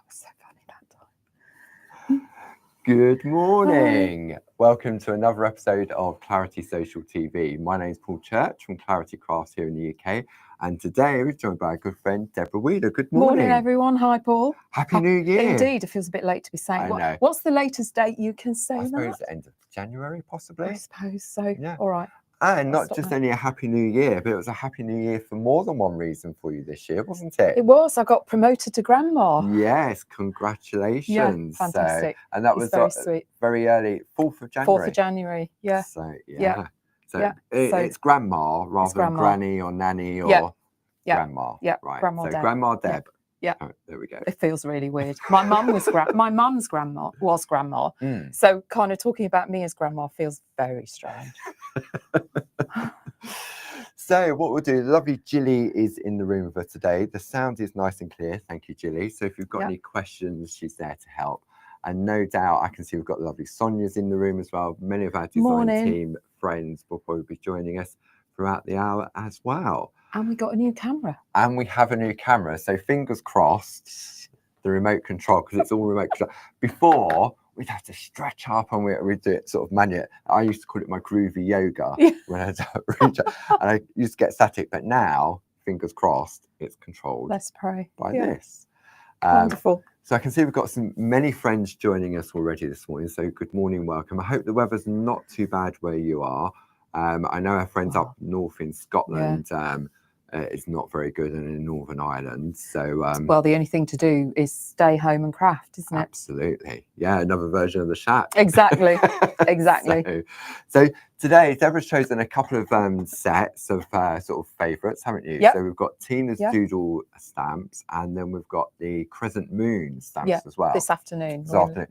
was so funny that time. Good morning. Welcome to another episode of Clarity Social TV. My name is Paul Church from Clarity Crafts here in the UK. And today we're joined by a good friend, Deborah Wheeler. Good morning. Morning, everyone. Hi, Paul. Happy New Year. Indeed. It feels a bit late to be saying. I know. What's the latest date you can say I suppose that? the end of January, possibly. I suppose so. Yeah. All right. And not just only a Happy New Year, but it was a Happy New Year for more than one reason for you this year, wasn't it? It was. I got promoted to grandma. Yes, congratulations. Yeah, fantastic. And that It's was very sweet. Very early, 4th of January. 4th of January, yeah. So, Yeah. So, Yeah. it's grandma rather than grandma. Granny or Nanny or grandma. Yeah, right. Grandma so Deb. Grandma Deb. Yeah. Oh, there we go. It feels really weird. My mum was my mum's grandma was grandma. So kind of talking about me as grandma feels very strange. So what we'll do, lovely Jilly is in the room with us today. The sound is nice and clear. Thank you, Jilly. So if you've got any questions, she's there to help. And no doubt, I can see we've got lovely Sonia's in the room as well. Many of our design team friends will probably be joining us throughout the hour as well. And we got a new camera. And we have a new camera. So fingers crossed, the remote control, because it's all remote control. Before, we'd have to stretch up and we'd do it sort of manual. I used to call it my groovy yoga when I and I used to get static. But now, fingers crossed, it's controlled. Let's pray. By this. Wonderful. So I can see we've got many friends joining us already this morning. So good morning, welcome. I hope the weather's not too bad where you are. I know our friends up north in Scotland. It's not very good in Northern Ireland. So well, the only thing to do is stay home and craft, isn't it? Absolutely. Yeah, another version of the shack. Exactly. Exactly. So today, Deborah's chosen a couple of sets of sort of favourites, haven't you? Yep. So we've got Tina's Doodle stamps, and then we've got the Crescent Moon stamps as well. This afternoon. So I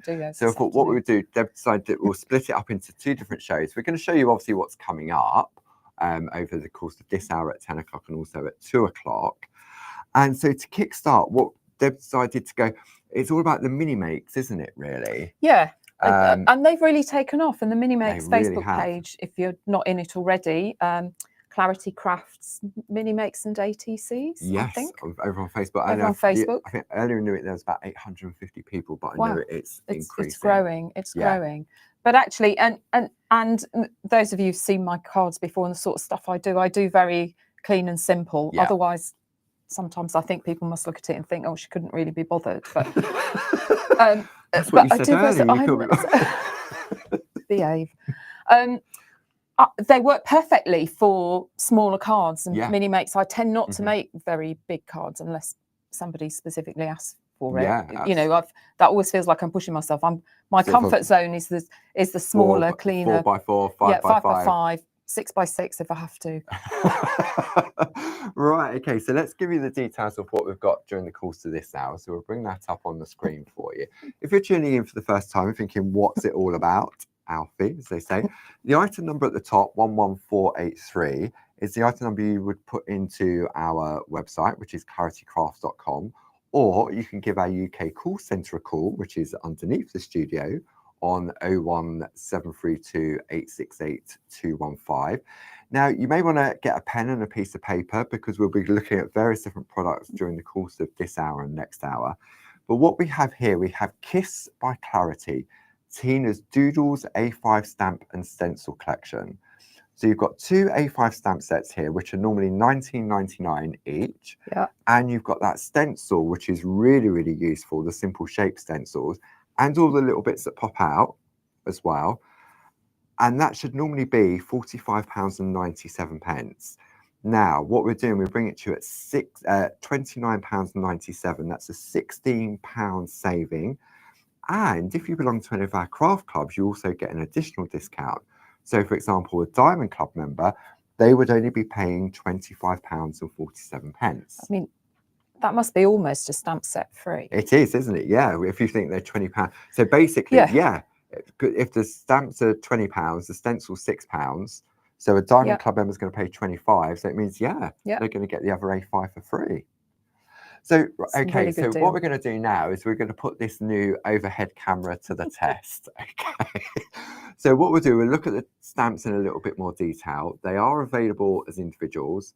thought what we would do, Deb decided that we'll split it up into two different shows. We're going to show you obviously what's coming up over the course of this hour at 10 o'clock and also at 2 o'clock. And so to kickstart, what Deb decided to go, it's all about the mini makes, isn't it, really? Yeah. And they've really taken off. And the Mini Makes really Facebook page, if you're not in it already, Clarity Crafts Mini Makes and ATCs, yes, I think. Over on Facebook. Over on Facebook. I think earlier in the week there was about 850 people, but I know it's increasing. It's growing. It's growing. But actually, and those of you who've seen my cards before and the sort of stuff I do very clean and simple. Yeah. Otherwise, sometimes I think people must look at it and think, oh, she couldn't really be bothered. But that's what you said earlier. Behave. They work perfectly for smaller cards and mini makes. I tend not to make very big cards unless somebody specifically asks for it. You know, that always feels like I'm pushing myself. My comfort zone is the smaller, cleaner 4x4, 5x5, 6x6 if I have to. Right, okay, so let's give you the details of what we've got during the course of this hour. So we'll bring that up on the screen for you. If you're tuning in for the first time and thinking, what's it all about? Alfie, as they say, the item number at the top, 11483, is the item number you would put into our website, which is claritycrafts.com, or you can give our UK call centre a call, which is underneath the studio, on 01732 868 215. Now, you may want to get a pen and a piece of paper because we'll be looking at various different products during the course of this hour and next hour. But what we have here, we have Kiss by Clarity, Tina's Doodles A5 stamp and stencil collection. So you've got two A5 stamp sets here, which are normally $19.99 each. Yeah. And you've got that stencil, which is really, really useful, the simple shape stencils, and all the little bits that pop out as well. And that should normally be £45.97. Now, what we're doing, we bring it to you at £29.97. That's a £16 saving. And if you belong to any of our craft clubs, you also get an additional discount. So, for example, a Diamond Club member, they would only be paying £25.47. I mean, that must be almost a stamp set free. It is, isn't it? Yeah, if you think they're £20. So basically, if the stamps are £20, the stencil's £6. So a Diamond Club member is going to pay 25. So it means, they're going to get the other A5 for free. So, It's a okay, really so good deal. what we're going to do now is we're going to put this new overhead camera to the test. Okay. So what we'll do, we'll look at the stamps in a little bit more detail. They are available as individuals.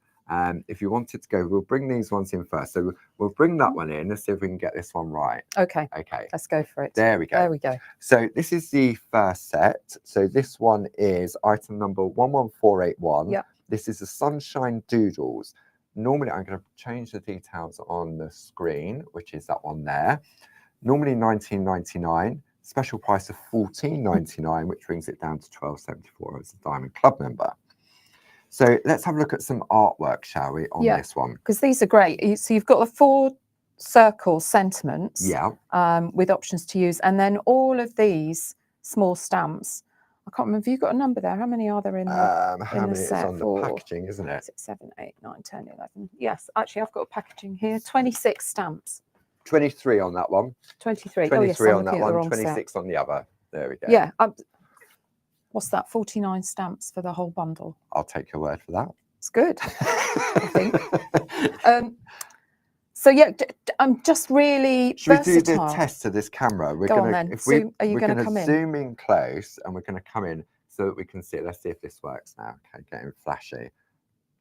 If you wanted to go, we'll bring these ones in first. So we'll bring that one in. Let's see if we can get this one right. Okay. Okay. Let's go for it. There we go. There we go. So this is the first set. So this one is item number 11481. Yeah. This is the Sunshine Doodles. Normally, I'm going to change the details on the screen, which is that one there. Normally $19.99, special price of $14.99, which brings it down to $12.74 as a Diamond Club member. So let's have a look at some artwork, shall we, on this one? Because these are great. So you've got the 4 circle sentiments with options to use, and then all of these small stamps. I can't remember. Have you got a number there? How many are there in the how many set? is on the packaging, isn't it? 6, 7, 8, 9, 10, 11. Yes, actually, I've got a packaging here. 26 stamps. 23 on that one. 23. 23 oh, yes, on that one. 26 set. on the other. There we go. Yeah. What's that? 49 stamps for the whole bundle. I'll take your word for that. It's good, I think. So yeah, I'm just really Should versatile. we do the test to this camera? We're Go gonna, on then. if we, Are you we're going to gonna come in? zoom in close, and we're going to come in so that we can see it. Let's see if this works now. Okay, getting flashy.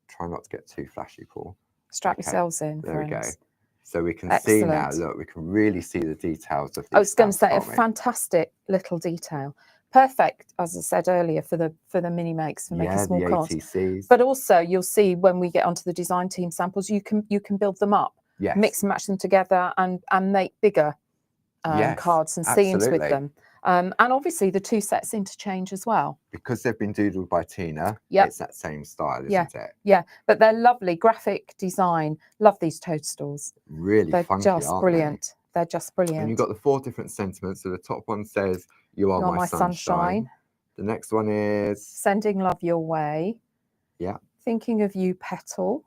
Try not to get too flashy, Paul. Strap yourselves in, there we go. friends. So we can see now. Excellent. Look, we can really see the details of these. I was going to say a stamps, fantastic little detail. Perfect, as I said earlier, for the mini makes, for making small cards. ATCs. But also, you'll see when we get onto the design team samples, you can build them up, mix and match them together, and make bigger cards and scenes with them. And obviously, the 2 sets interchange as well. Because they've been doodled by Tina, it's that same style, isn't it? Yeah, but they're lovely, graphic design. Love these toadstools. Really funky, just aren't brilliant. They're just brilliant. And you've got the 4 different sentiments. So the top one says, "You are my sunshine." The next one is sending love your way. Yeah. Thinking of you, petal,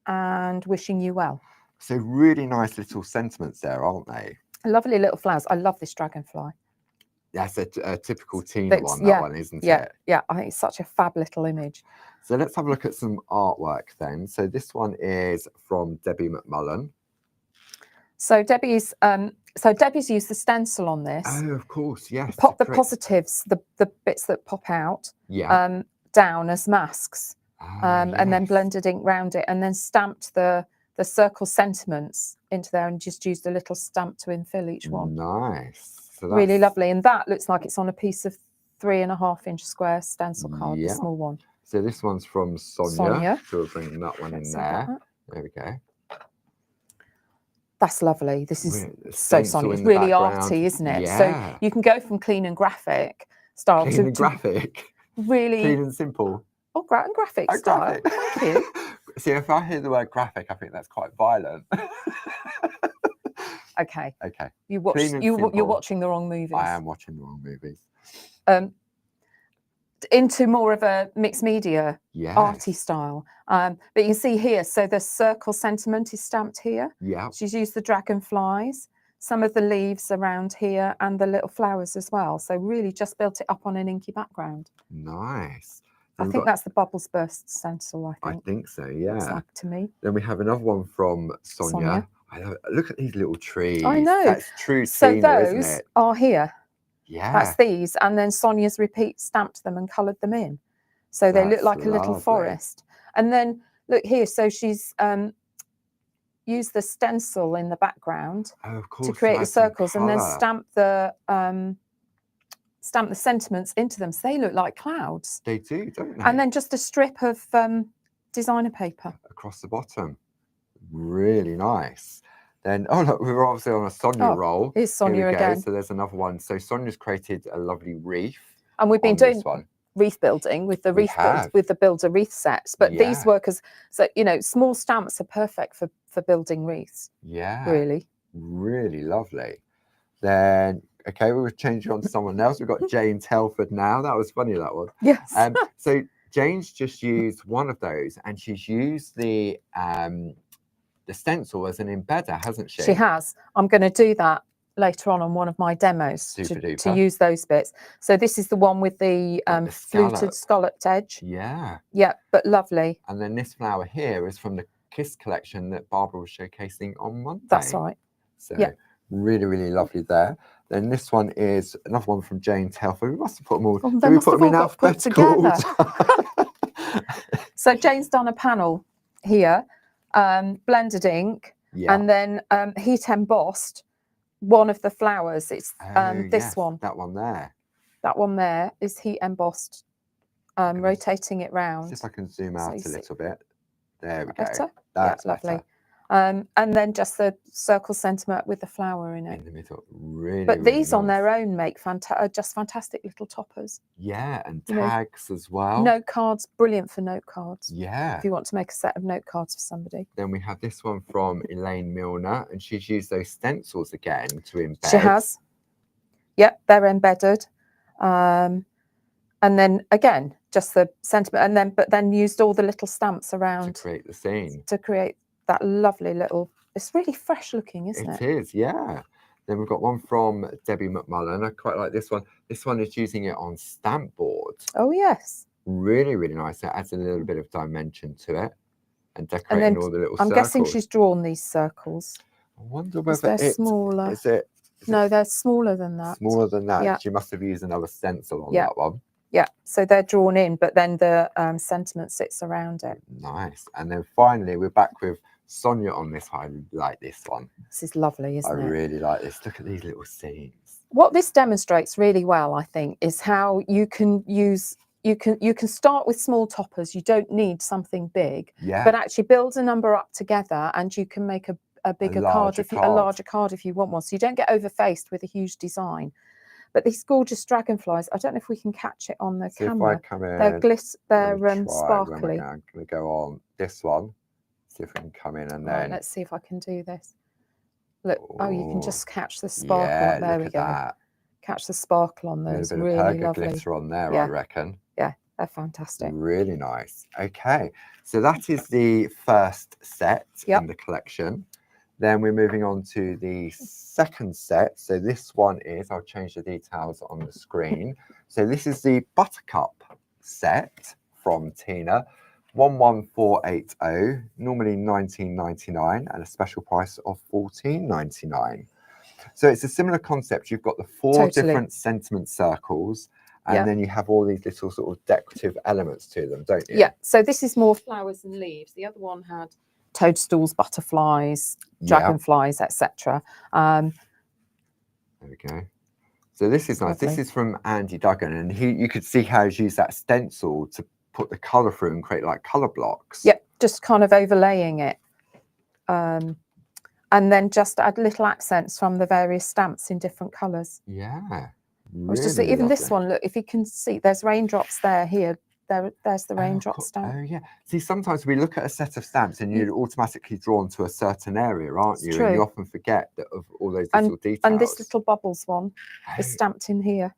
and wishing you well. So really nice little sentiments there, aren't they? Lovely little flowers. I love this dragonfly. That's a typical Tina one, that one, isn't it? Yeah, I think it's such a fab little image. So let's have a look at some artwork then. So this one is from Debbie McMullen. So Debbie's used the stencil on this. Oh, of course, yes. Pop the positives, the bits that pop out, down as masks, and then blended ink round it, and then stamped the circle sentiments into there, and just used a little stamp to infill each one. Nice. So really lovely, and that looks like it's on a piece of 3.5-inch square stencil card, the small one. So this one's from Sonia. So we'll bring that one in there. There we go. That's lovely. This is so Sonia. It's really arty, isn't it? Yeah. So you can go from clean and graphic style to graphic. Really clean and simple. Oh, and graphic style. Graphic. Thank you. See, if I hear the word graphic, I think that's quite violent. Okay. Okay. You're watching the wrong movies. I am watching the wrong movies. Into more of a mixed media arty style. But you can see here, so the circle sentiment is stamped here. Yeah. She's used the dragonflies, some of the leaves around here, and the little flowers as well. So really just built it up on an inky background. Nice. I think that's the Bubbles Burst stencil, I think so, yeah. Looks like to me. Then we have another one from Sonia. Look at these little trees. I know. That's true So Tina, those isn't it? are here. Yeah. That's these. And then Sonia's stamped them and coloured them in. So they look like a little forest. And then look here. So she's used the stencil in the background to create the circles, and then stamp the sentiments into them. So they look like clouds. They do, don't they? And then just a strip of designer paper across the bottom. Really nice. Then, oh look, we were obviously on a Sonia roll. Here's Sonia again. So there's another one. So Sonia's created a lovely wreath. And we've been doing wreath building with the with the builder wreath sets. But these workers, so small stamps are perfect for building wreaths. Yeah. Really. Really lovely. Then okay, we were changing on to someone else. We've got Jane Telford now. That was funny, that one. Yes. So Jane's just used one of those, and she's used the stencil as an embedder, hasn't she? She has. I'm going to do that later on one of my demos to use those bits. So this is the one with the fluted scalloped edge. Yeah. Yeah, but lovely. And then this flower here is from the Kiss collection that Barbara was showcasing on Monday. That's right. So really, really lovely there. Then this one is another one from Jane Telford. We must have put them all. Well, Did we put them in alphabetical order? So Jane's done a panel here, blended ink, and then heat embossed one of the flowers. It's this one. That one there. That one there is heat embossed, rotating it round. See if I can zoom out a little bit. There we go. Better? That's lovely. better. And then just the circle sentiment with the flower in it. In the middle, really. But really these nice. on their own make just fantastic little toppers. Yeah, and tags as well. Note cards, brilliant for note cards. Yeah. If you want to make a set of note cards for somebody. Then we have this one from Elaine Milner, and she's used those stencils again to embed. She has. Yep, they're embedded. And then again, just the sentiment, but then used all the little stamps around to create the scene. To create that lovely little. It's really fresh looking, isn't it? It is, yeah. Then we've got one from Debbie McMullen. I quite like this one. This one is using it on stamp board. Oh yes. Really, really nice. It adds a little bit of dimension to it, and decorating all the little circles. I'm guessing she's drawn these circles. I wonder whether they're smaller. No, they're smaller than that. Smaller than that. Yeah. She must have used another stencil on that one. Yeah, so they're drawn in, but then the sentiment sits around it. Nice. And then finally, we're back with Sonia on this. I like this one. This is lovely, isn't it? I really like this. Look at these little scenes. What this demonstrates really well, I think, is how you can use. You can start with small toppers. You don't need something big, but actually build a number up together, and you can make a bigger card, a larger card if you want one. So you don't get overfaced with a huge design. But these gorgeous dragonflies, I don't know if we can catch it on the camera. If I come in, they're sparkly. I'm going to go on this one. See if we can come in and then. Let's see if I can do this. Look, you can just catch the sparkle. There we go. That. Catch the sparkle on those. A bit really of lovely glitter on there, I reckon. Yeah, they're fantastic. Really nice. Okay, so that is the first set in the collection. Then we're moving on to the second set. So this one is, I'll change the details on the screen. So this is the Buttercup set from Tina, 11480, normally $19.99 and a special price of $14.99. So it's a similar concept. You've got the four different sentiment circles, and then you have all these little sort of decorative elements to them, don't you? Yeah, so this is more flowers and leaves. The other one had toadstools, butterflies, dragonflies, etc. There we go. So this is nice. This is from Andy Duggan, and you could see how he's used that stencil to put the colour through and create like colour blocks. Yep, just kind of overlaying it. And then just add little accents from the various stamps in different colours. Yeah. Really even this one, look, if you can see, there's raindrops there, here. There's the raindrop stamp. Oh, yeah. See, sometimes we look at a set of stamps and you're automatically drawn to a certain area, aren't you? And you often forget that of all those little details. And this little bubbles one is stamped in here.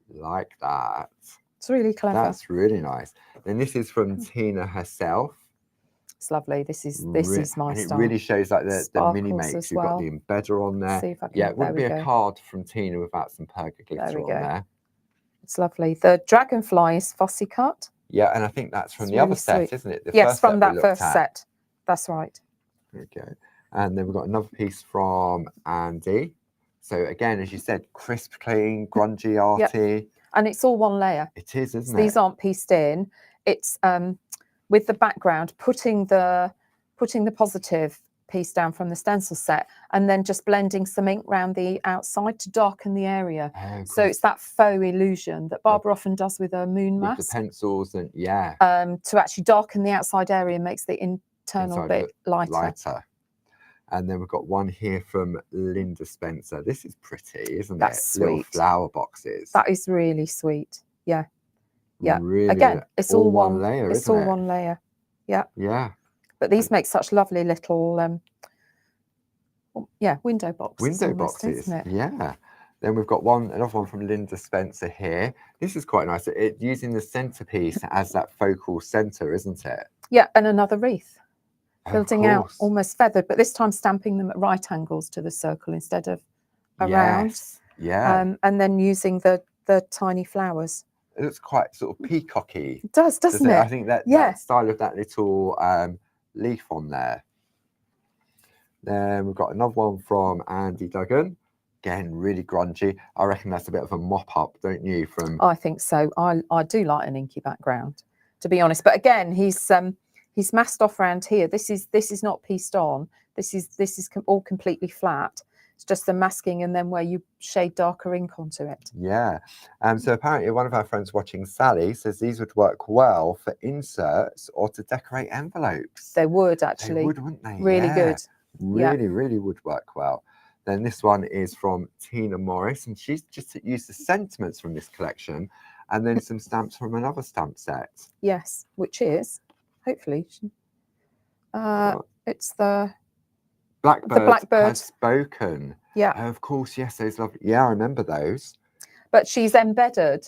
Like that. It's really clever. That's really nice. Then this is from Tina herself. It's lovely. This is my and style. It really shows like the mini makes. You've got the embedder on there. See if I can, it wouldn't be a card from Tina without some perga glitter on there. It's lovely. The dragonfly is fussy cut. Yeah, and I think that's from the other set, isn't it? Yes, from that first set. That's right. Okay. And then we've got another piece from Andy. So again, as you said, crisp, clean, grungy, arty. And it's all one layer. It is, isn't it? These aren't pieced in. It's with the background, putting the positive piece down from the stencil set, and then just blending some ink around the outside to darken the area. So it's that faux illusion that Barbara often does with her moon mask. With the pencils and to actually darken the outside area makes the internal bit lighter. And then we've got one here from Linda Spencer. This is pretty, isn't it? That's sweet. Little flower boxes. That is really sweet. Yeah. Yeah. Really, again, it's all one layer. It's all one layer. Yeah. Yeah. But these make such lovely little, window boxes. Window boxes, isn't it? Yeah. Then we've got another one from Linda Spencer here. This is quite nice. It using the centerpiece as that focal center, isn't it? Yeah, and another wreath, building out almost feathered, but this time stamping them at right angles to the circle instead of around. Yes. Yeah. And then using the tiny flowers. It looks quite sort of peacocky. It does, doesn't it? I think that style of that little leaf on there. Then we've got another one from Andy Duggan. Again, really grungy. I reckon that's a bit of a mop-up, don't you? From I think so. I do like an inky background, to be honest. But again, he's masked off around here. This is not pieced on. This is all completely flat. It's just the masking and then where you shade darker ink onto it. Yeah. So apparently one of our friends watching, Sally, says these would work well for inserts or to decorate envelopes. They would actually. They would, wouldn't they? Really good. Really would work well. Then this one is from Tina Morris, and she's just used the sentiments from this collection and then some stamps from another stamp set. Yes, which is, hopefully, it's the Blackbird Has Spoken. Yeah. Of course, yes, those lovely. Yeah, I remember those. But she's embedded.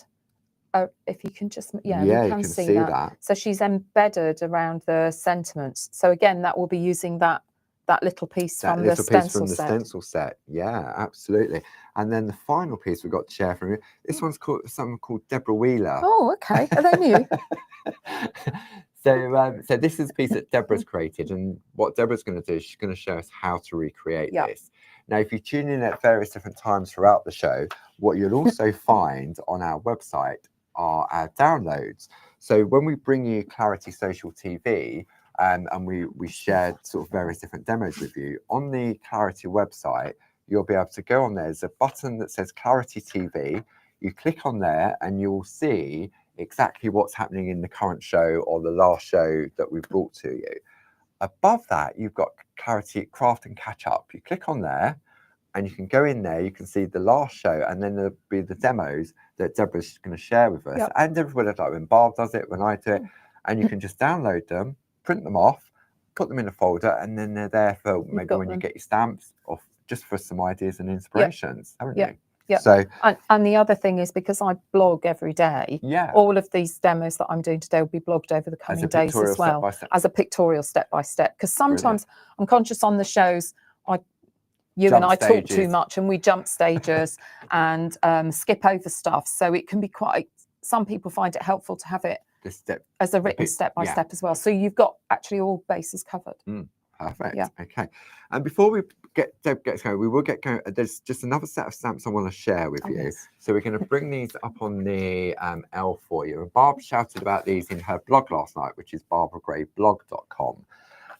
If you can just, you can see that. So she's embedded around the sentiments. So again, that will be using that little piece from the stencil set. Yeah, absolutely. And then the final piece we've got to share from you. This one's someone called Deborah Wheeler. Oh, okay. Are they new? So this is a piece that Deborah's created, and what Deborah's going to do is she's going to show us how to recreate this. Now, if you tune in at various different times throughout the show, what you'll also find on our website are our downloads. So when we bring you Clarity Social TV, and we shared sort of various different demos with you, on the Clarity website, you'll be able to go on there. There's a button that says Clarity TV. You click on there and you'll see exactly what's happening in the current show or the last show that we've brought to you. Above that, you've got Clarity Craft and Catch Up. You click on there and you can go in there, you can see the last show, and then there'll be the demos that Deborah's going to share with us. And everybody, like when Barb does it, when I do it, and you can just download them, print them off, put them in a folder, and then they're there for maybe when you get your stamps, or just for some ideas and inspirations, haven't you? Yeah. So, and the other thing is, because I blog every day, all of these demos that I'm doing today will be blogged over the coming days as well, as a pictorial step by step. Because sometimes I'm conscious on the shows, you and I talk too much and we jump stages and skip over stuff. So it can be quite, some people find it helpful to have it as a written step by step as well. So you've got actually all bases covered. Perfect. Yeah. Okay. And before we Deb gets going, we will get going. There's just another set of stamps I want to share with you. Yes. So we're going to bring these up on the L for you. And Barb shouted about these in her blog last night, which is barbaragrayblog.com.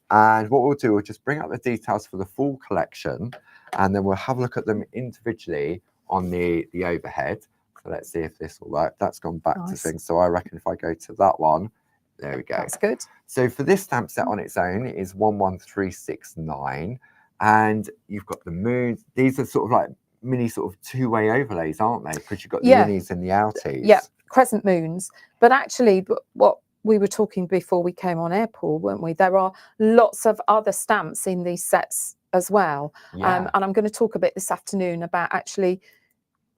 And what we'll do, we'll just bring up the details for the full collection, and then we'll have a look at them individually on the overhead. So let's see if this will work. That's gone back to things. So I reckon if I go to that one, there we go. That's good. So for this stamp set on its own, it is 11369. And you've got the moons. These are sort of like mini sort of two-way overlays, aren't they? Because you've got the innies and the outies. Yeah, crescent moons. But actually, what we were talking before we came on air, Paul, weren't we? There are lots of other stamps in these sets as well. And I'm going to talk a bit this afternoon about actually,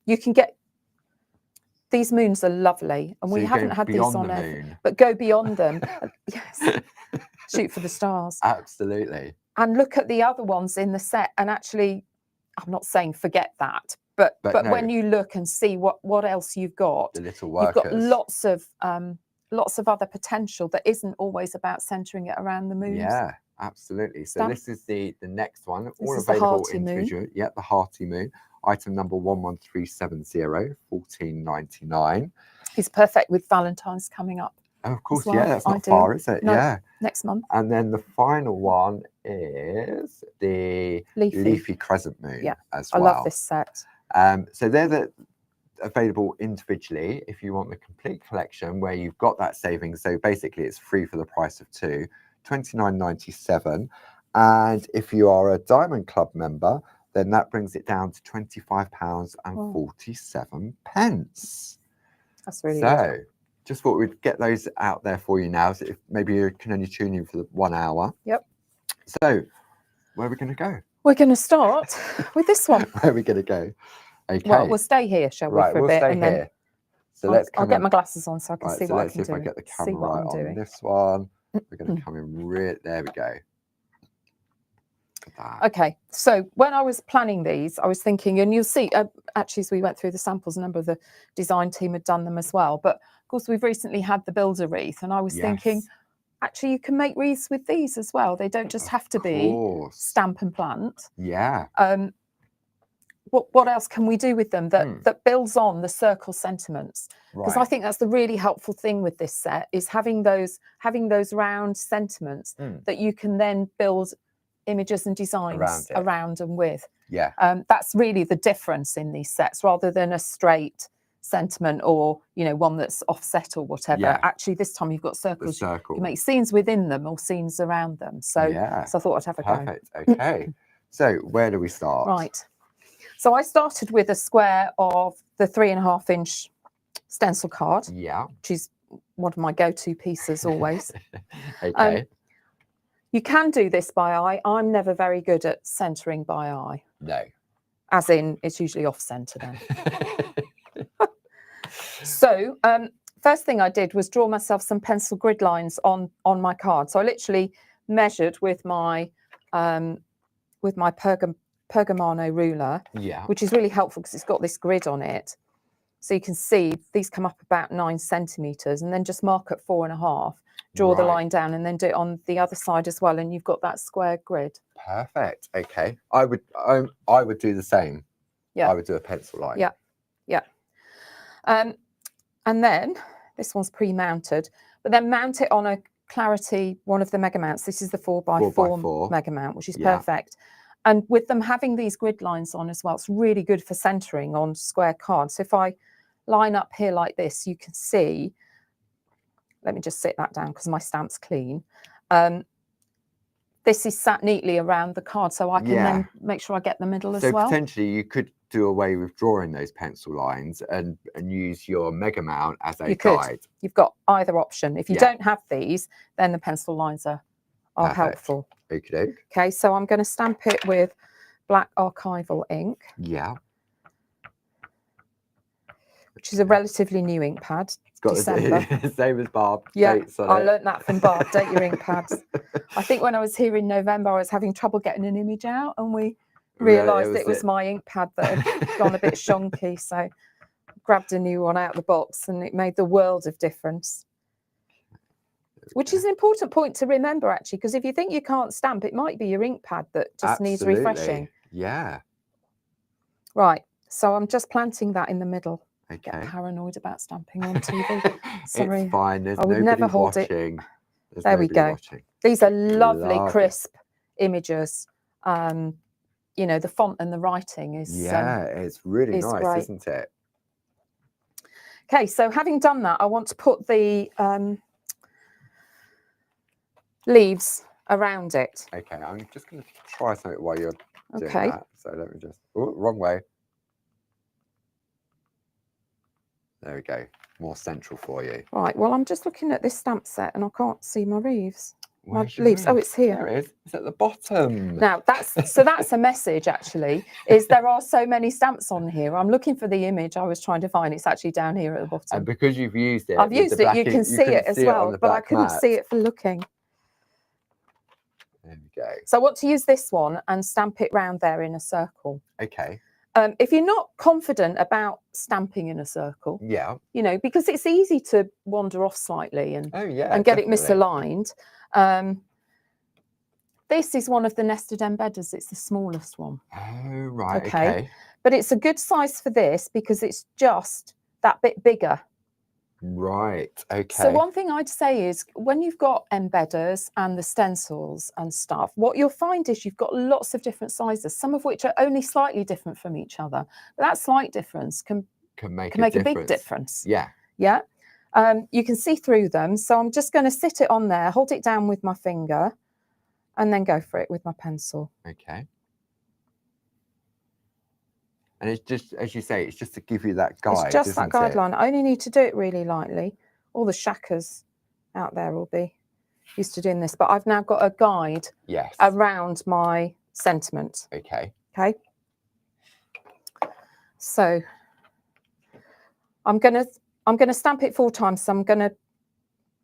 you can get, these moons are lovely, and we haven't had these on air, but go beyond them. Yes, shoot for the stars. Absolutely. And look at the other ones in the set, and actually, I'm not saying forget that, but no, when you look and see what else you've got, the little workers, you've got lots of other potential that isn't always about centering it around the moons. Yeah, absolutely. So this is the next one, all available individually. Yeah, the Hearty Moon. Item number 11370, $14.99. It's perfect with Valentine's coming up. Oh, of course, that's not far, is it? No, next month. And then the final one is the Leafy Crescent Moon as well. I love this set. So they're available individually if you want the complete collection where you've got that savings. So basically it's free for the price of two, $29.97. And if you are a Diamond Club member, then that brings it down to £25.47. That's really good. Just thought we'd get those out there for you now. So if maybe you can only tune in for the 1 hour. Yep. So where are we going to go? We're going to start with this one. Where are we going to go? Okay. Well, we'll stay here, shall we, for a bit? Stay here. So I'll get my glasses on so I can see what I can do. Let's see if I get the camera right on this one. We're going to come in there we go. Okay, so when I was planning these, I was thinking, and you'll see, actually, as we went through the samples, a number of the design team had done them as well. But of course, we've recently had the builder wreath, and I was thinking, actually you can make wreaths with these as well. They don't just have to be stamp and plant. Yeah. What else can we do with them that builds on the circle sentiments? Because I think that's the really helpful thing with this set, is having those round sentiments that you can then build images and designs around and with. Yeah. That's really the difference in these sets, rather than a straight sentiment or, you know, one that's offset or whatever. Yeah. Actually, this time you've got circles. You can make scenes within them or scenes around them. So, so I thought I'd have a go. Perfect. Okay. So where do we start? Right. So I started with a square of the 3.5 inch stencil card. Yeah. Which is one of my go-to pieces always. Okay. You can do this by eye. I'm never very good at centering by eye. No. As in, it's usually off center then. So first thing I did was draw myself some pencil grid lines on my card. So I literally measured with my Pergamano ruler, which is really helpful because it's got this grid on it. So you can see these come up about 9 centimeters, and then just mark at 4.5, draw the line down, and then do it on the other side as well, and you've got that square grid. Perfect. Okay. I would do the same. Yeah. I would do a pencil line. Yeah. Yeah. And then this one's pre-mounted, but then mount it on a Clarity, one of the mega mounts. This is the 4x4 mega mount, which is perfect. And with them having these grid lines on as well, it's really good for centering on square cards. So if I line up here like this, you can see, let me just sit that down because my stamp's clean. This is sat neatly around the card, so I can then make sure I get the middle as well. So potentially you could do away with drawing those pencil lines and use your mega mount as a guide. You've got either option. If you don't have these, then the pencil lines are helpful. Okay, so I'm going to stamp it with black archival ink. Yeah. Which is a relatively new ink pad. It's got the same as Barb. Yeah, I learnt that from Barb. Date your ink pads. I think when I was here in November, I was having trouble getting an image out, and we realised it was my ink pad that had gone a bit shonky. So grabbed a new one out of the box, and it made the world of difference. Which is an important point to remember, actually, because if you think you can't stamp, it might be your ink pad that just needs refreshing. Yeah. Right. So I'm just planting that in the middle. Okay. Get paranoid about stamping on TV. Sorry. It's fine. There's I would never hold watching. It. There we go. Watching. These are lovely, crisp images. You know, the font and the writing is it's really nice, great. Isn't it? Okay, so having done that, I want to put the leaves around it. Okay, I'm just going to try something while you're doing that. So let me just, wrong way. There we go, more central for you. Right, well, I'm just looking at this stamp set and I can't see my leaves. My leaves. Oh, it's here. There it is. It's at the bottom. Now that's a message, actually, is there are so many stamps on here. I'm looking for the image I was trying to find. It's actually down here at the bottom. And because you've used it, I've used it. You can see it as well, but I couldn't see it for looking. There we go. So I want to use this one and stamp it round there in a circle. Okay. If you're not confident about stamping in a circle, you know, because it's easy to wander off slightly and get it misaligned. This is one of the nested embedders. It's the smallest one. Oh, right. Okay. But it's a good size for this because it's just that bit bigger. Right. Okay. So one thing I'd say is when you've got embedders and the stencils and stuff, what you'll find is you've got lots of different sizes, some of which are only slightly different from each other. But that slight difference can make a big difference. Yeah. Yeah. You can see through them. So I'm just going to sit it on there, hold it down with my finger, and then go for it with my pencil. Okay. And it's just, as you say, it's just to give you that guide. It's just that guideline. I only need to do it really lightly. All the shackers out there will be used to doing this, but I've now got a guide around my sentiment. Okay. Okay. So I'm gonna stamp it 4 times. So I'm gonna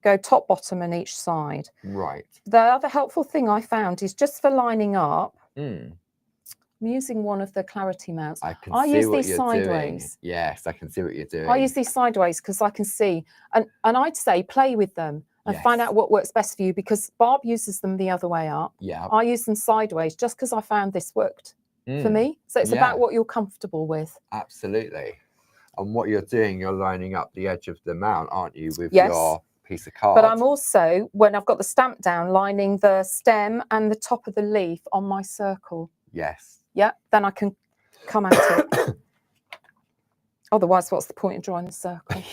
go top, bottom, and each side. Right. The other helpful thing I found is just for lining up. I'm using one of the Clarity mounts. I use these sideways. Yes, I can see what you're doing. I use these sideways because I can see, and I'd say play with them and find out what works best for you, because Barb uses them the other way up. Yeah. I use them sideways just because I found this worked for me. So it's about what you're comfortable with. Absolutely. And what you're doing, you're lining up the edge of the mount, aren't you, with your piece of card? But I'm also, when I've got the stamp down, lining the stem and the top of the leaf on my circle. Yes. Yeah, then I can come at it. Otherwise, what's the point of drawing the circle?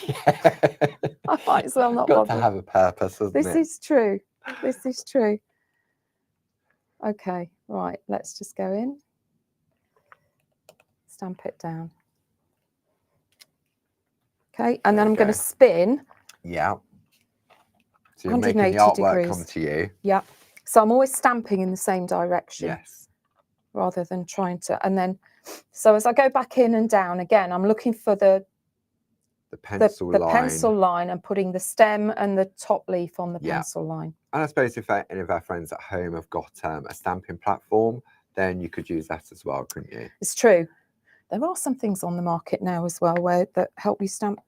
I might as well not got bother. to have a purpose, hasn't it? This is true. This is true. Okay, right, let's just go in. Stamp it down. Okay, and then I'm going to spin. Yeah. So you're making the artwork come to you. Yeah. So I'm always stamping in the same direction. Yes. Rather than trying to, and then, so as I go back in and down again, I'm looking for the pencil line and putting the stem and the top leaf on the pencil line. And I suppose if any of our friends at home have got a stamping platform, then you could use that as well, couldn't you? It's true. There are some things on the market now as well that help you stamp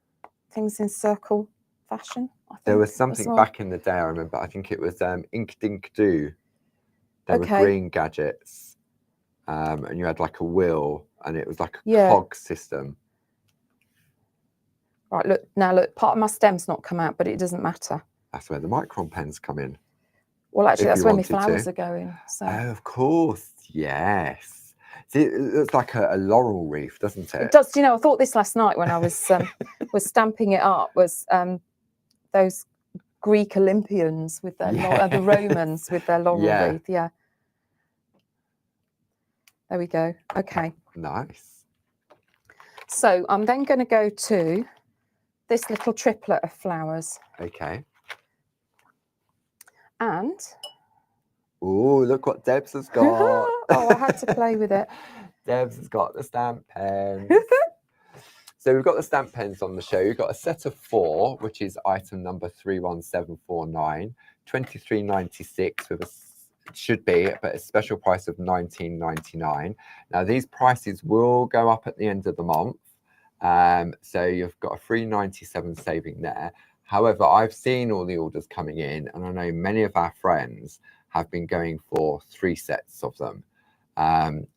things in circle fashion. I think, there was something back in the day, I remember, I think it was Ink Dink Do. They were green gadgets, and you had like a wheel, and it was like a cog system. Right, look, now look, part of my stem's not come out, but it doesn't matter. That's where the micron pens come in. Well, actually, that's where my flowers are going. So. Oh, of course, yes. See, it looks like a laurel wreath, doesn't it? It does. Do you know, I thought this last night when I was was stamping it up, was those Greek Olympians with their the Romans with their laurel wreath. Yeah. There we go. Okay. Nice. So I'm then going to go to this little triplet of flowers. Okay. And oh, look what Debs has got. Oh, I had to play with it. Debs has got the stamp pens. So we've got the stamp pens on the show. We've got a set of 4, which is item number 31749, 23.96 with a special price of $19.99. Now these prices will go up at the end of the month. So you've got a $3.97 saving there. However, I've seen all the orders coming in, and I know many of our friends have been going for 3 sets of them.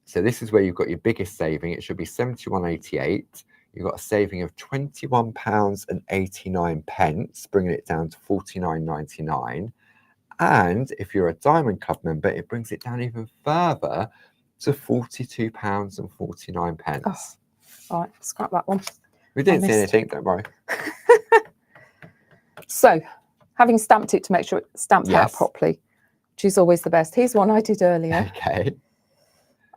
So this is where you've got your biggest saving. It should be £71.88. You've got a saving of £21.89, bringing it down to £49.99. And if you're a Diamond Club member, it brings it down even further to £42.49. Oh, all right, scrap that one. We didn't see anything, don't worry. So, having stamped it to make sure it's stamped out properly, which is always the best. Here's one I did earlier. Okay.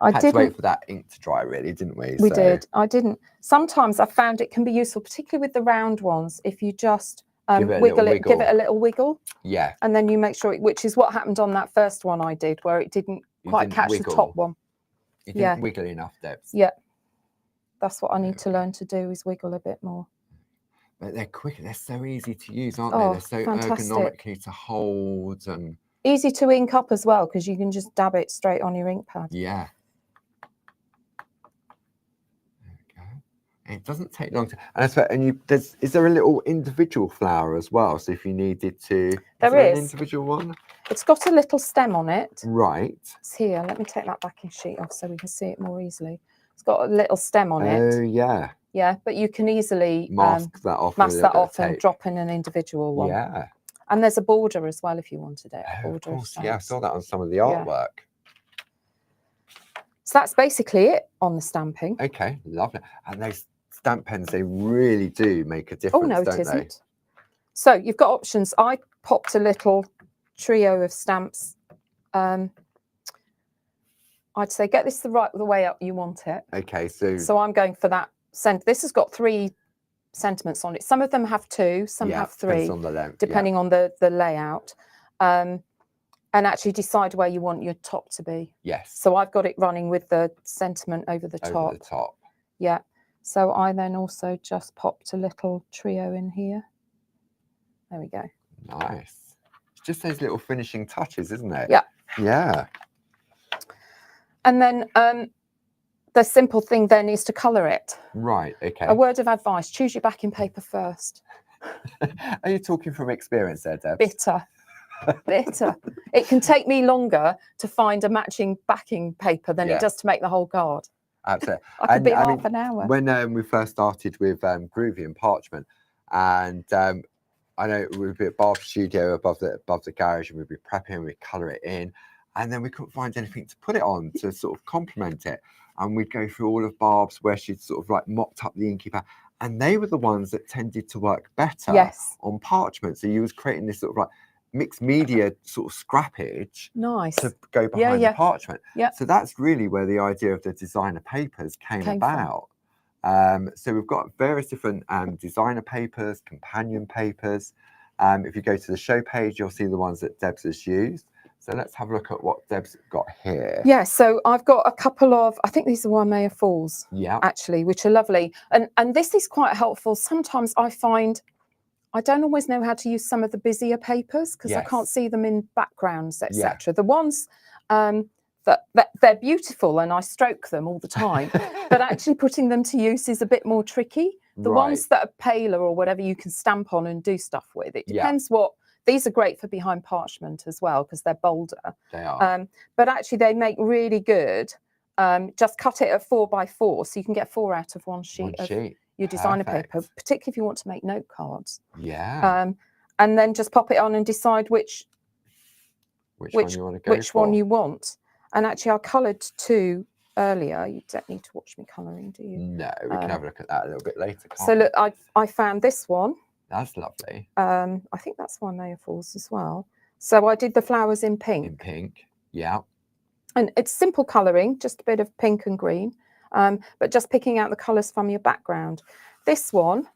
I had to wait for that ink to dry, really, didn't we? We did. I didn't. Sometimes I found it can be useful, particularly with the round ones, if you just wiggle it, give it a little wiggle. Yeah. And then you make sure, which is what happened on that first one I did, where it didn't quite catch the top one. You didn't wiggle enough, Debs. Yeah. That's what I need to learn to do, is wiggle a bit more. But they're quick. They're so easy to use, aren't they? They're so ergonomically to hold and easy to ink up as well, because you can just dab it straight on your ink pad. Yeah. There we go. It doesn't take long to. And is there a little individual flower as well? So if you needed to, there is an individual one. It's got a little stem on it. Right. It's here. Let me take that backing sheet off so we can see it more easily. It's got a little stem on it. Oh yeah. Yeah, but you can easily mask that off and drop in an individual one. Yeah. And there's a border as well if you wanted it. Oh, of course. Yeah, I saw that on some of the artwork. So that's basically it on the stamping. Okay, lovely. And those stamp pens, they really do make a difference. Oh no, it isn't. So you've got options. I popped a little trio of stamps. I'd say get this the way up you want it. Okay, so I'm going for that. This has got 3 sentiments on it. Some of them have 2, some have 3, on the length, depending on the layout. And actually decide where you want your top to be. Yes. So I've got it running with the sentiment over the top. Over the top. Yeah. So I then also just popped a little trio in here. There we go. Nice. It's just those little finishing touches, isn't it? Yeah. Yeah. And then the simple thing then is to colour it. Right, okay. A word of advice, choose your backing paper first. Are you talking from experience there, Deb? Bitter. Bitter. It can take me longer to find a matching backing paper than it does to make the whole card. Absolutely. I could be half an hour. When we first started with Groovy and Parchment, and I know we'd be at Barb's studio above the garage, and we'd be prepping, we'd colour it in, and then we couldn't find anything to put it on to sort of complement it. And we'd go through all of Barb's where she'd sort of like mocked up the inky pad, and they were the ones that tended to work better on parchment. So you was creating this sort of like mixed media sort of scrappage to go behind the parchment. So that's really where the idea of the designer papers came about. So we've got various different designer papers, companion papers. If you go to the show page, you'll see the ones that Deb's has used. So let's have a look at what Deb's got here. Yeah, so I've got a couple of, I think these are Waimea Falls, actually, which are lovely. And this is quite helpful. Sometimes I find I don't always know how to use some of the busier papers because I can't see them in backgrounds, etc. The ones that they're beautiful and I stroke them all the time, but actually putting them to use is a bit more tricky. The ones that are paler or whatever you can stamp on and do stuff with. It depends what. These are great for behind parchment as well because they're bolder. They are. But actually they make really good. Just cut it at 4x4 so you can get 4 out of one sheet of your designer paper, particularly if you want to make note cards. And then just pop it on and decide which one you want to go for. One you want. And actually I coloured 2 earlier. You don't need to watch me colouring, do you? No, we can have a look at that a little bit later. So look, I found this one. That's lovely. I think that's Waimea Falls as well. So I did the flowers in pink. In pink, yeah. And it's simple colouring, just a bit of pink and green, but just picking out the colours from your background. This one.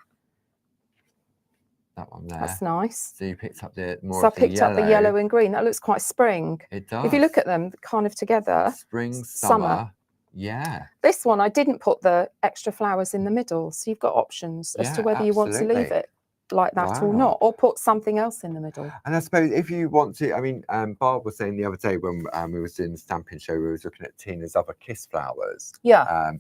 That one there. That's nice. So you picked up the more. So I picked up the yellow and green. That looks quite spring. It does. If you look at them kind of together. Spring, summer. Yeah. This one, I didn't put the extra flowers in the middle. So you've got options as to whether you want to leave it like that or not, or put something else in the middle. And I suppose if you want to, I mean, Barb was saying the other day when we was doing the stamping show, we was looking at Tina's other kiss flowers. Yeah.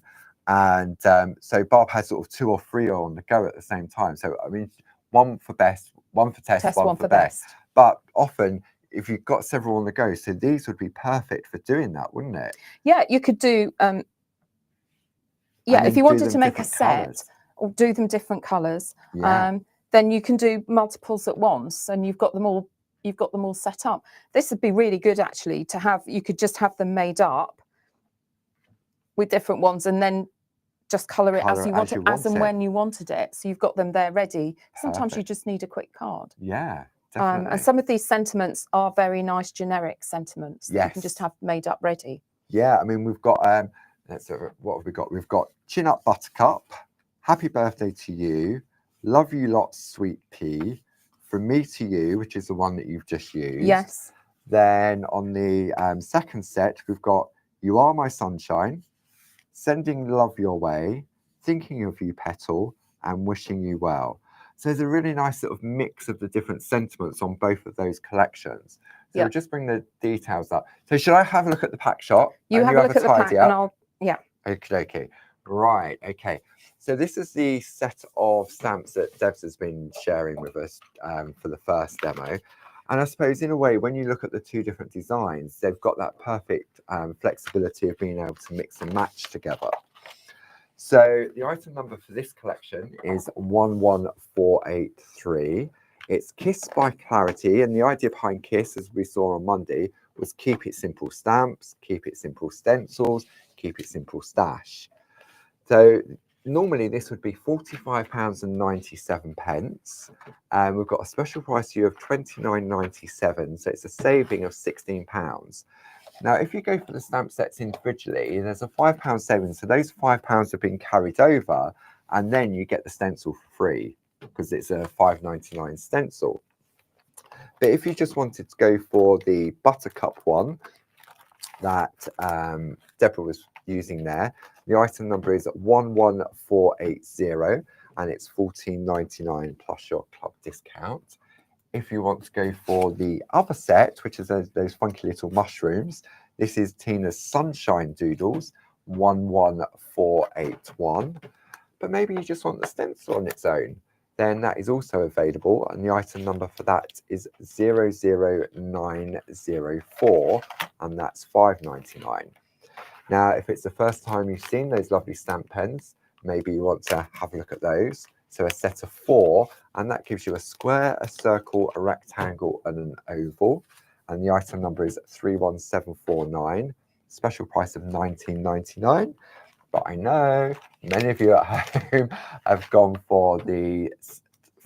So Barb has sort of 2 or 3 on the go at the same time. So I mean, one for best, one for test, one for best. But often if you've got several on the go, so these would be perfect for doing that, wouldn't it? Yeah, you could do. If you wanted to make a set or do them different colours. Then you can do multiples at once and you've got them all set up. This would be really good actually to have. You could just have them made up with different ones and then just colour it as you want it, as and when you wanted it. So you've got them there ready. Sometimes you just need a quick card. Yeah, definitely. And some of these sentiments are very nice generic sentiments that you can just have made up ready. Yeah, I mean we've got what have we got? We've got Chin Up Buttercup, Happy Birthday to You, Love You Lots, Sweet Pea, From Me to You, which is the one that you've just used. Yes. Then on the second set, we've got You Are My Sunshine, Sending Love Your Way, Thinking of You Petal, and Wishing You Well. So there's a really nice sort of mix of the different sentiments on both of those collections. So we'll just bring the details up. So should I have a look at the pack shot? You have a look at the pack and I'll, Okay. Right, okay. So this is the set of stamps that Debs has been sharing with us for the first demo. And I suppose in a way, when you look at the 2 different designs, they've got that perfect flexibility of being able to mix and match together. So the item number for this collection is 11483. It's Kiss by Clarity. And the idea behind Kiss, as we saw on Monday, was keep it simple stamps, keep it simple stencils, keep it simple stash. So normally this would be £45.97. And we've got a special price to you of £29.97. So it's a saving of £16. Now, if you go for the stamp sets individually, there's a £5 saving. So those £5 have been carried over and then you get the stencil for free because it's a £5.99 stencil. But if you just wanted to go for the Buttercup one that Deborah was using there, the item number is 11480 and it's £14.99 plus your club discount. If you want to go for the other set, which is those funky little mushrooms, this is Tina's Sunshine Doodles, 11481. But maybe you just want the stencil on its own. then that is also available, and the item number for that is 00904, and that's £5.99. Now, if it's the first time you've seen those lovely stamp pens, maybe you want to have a look at those. So a set of 4, and that gives you a square, a circle, a rectangle, and an oval. And the item number is 31749, special price of £19.99. But I know many of you at home have gone for the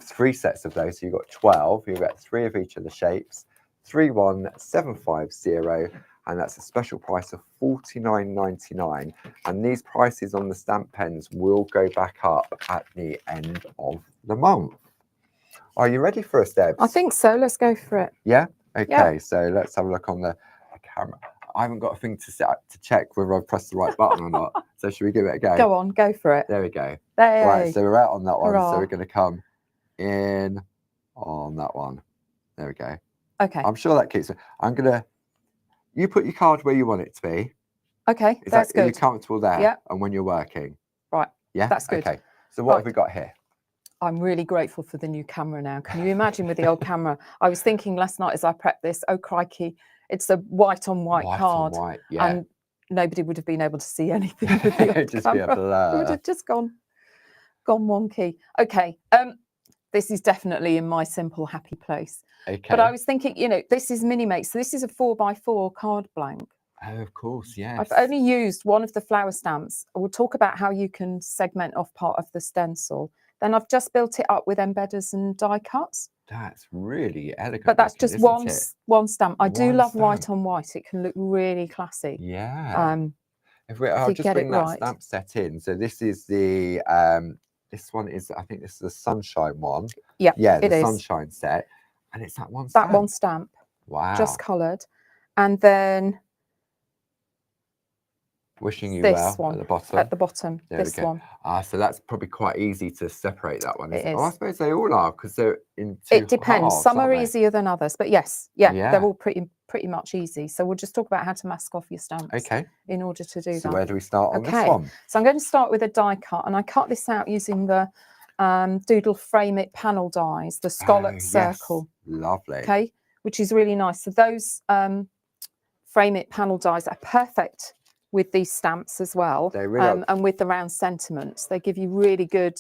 3 sets of those. So you've got 12, you get 3 of each of the shapes, 31750, and that's a special price of £49.99. And these prices on the stamp pens will go back up at the end of the month. Are you ready for us, Debs? I think so. Let's go for it. Yeah? Okay, yeah. So let's have a look on the camera. I haven't got a thing to check whether I've pressed the right button or not. So should we give it a go? Go on, go for it. There we go. Hey. Right, so we're out on that one. Hurrah. So we're going to come in on that one. There we go. Okay. I'm sure that keeps it. I'm going to... You put your card where you want it to be. Okay, that's good. Are you comfortable there? Yeah. And when you're working? Right. Yeah? That's good. Okay. So what have we got here? I'm really grateful for the new camera now. Can you imagine with the old camera? I was thinking last night as I prepped this, oh crikey, it's a white on white card. On white, yeah. And nobody would have been able to see anything with the It'd just be a blur. It would have just gone wonky. Okay. This is definitely in my simple happy place. Okay. But I was thinking, you know, this is mini make. So this is a 4x4 card blank. Oh, of course, yes. I've only used one of the flower stamps. We'll talk about how you can segment off part of the stencil. Then I've just built it up with embedders and die cuts. That's really elegant. But that's just one stamp. I do love stamp. white on white. It can look really classy. Yeah. I'll just bring that stamp set in. So this is the this one is, I think this is the sunshine one. Yeah, yeah, the sunshine set, and it's that one stamp. That one stamp. Wow. Just coloured, and then wishing you this well one at the bottom. At the bottom, there this one. So that's probably quite easy to separate that one. It is. Oh, I suppose they all are because they're in two It depends. halves, Some are easier than others, but yes, yeah, they're all pretty much easy. So we'll just talk about how to mask off your stamps. Okay. In order to do that. So where do we start on this one? So I'm going to start with a die cut, and I cut this out using the Doodle Frame It panel dies, the scallop circle. Lovely. Okay, which is really nice. So those Frame It panel dies are perfect with these stamps as well. They really and with the round sentiments, they give you really good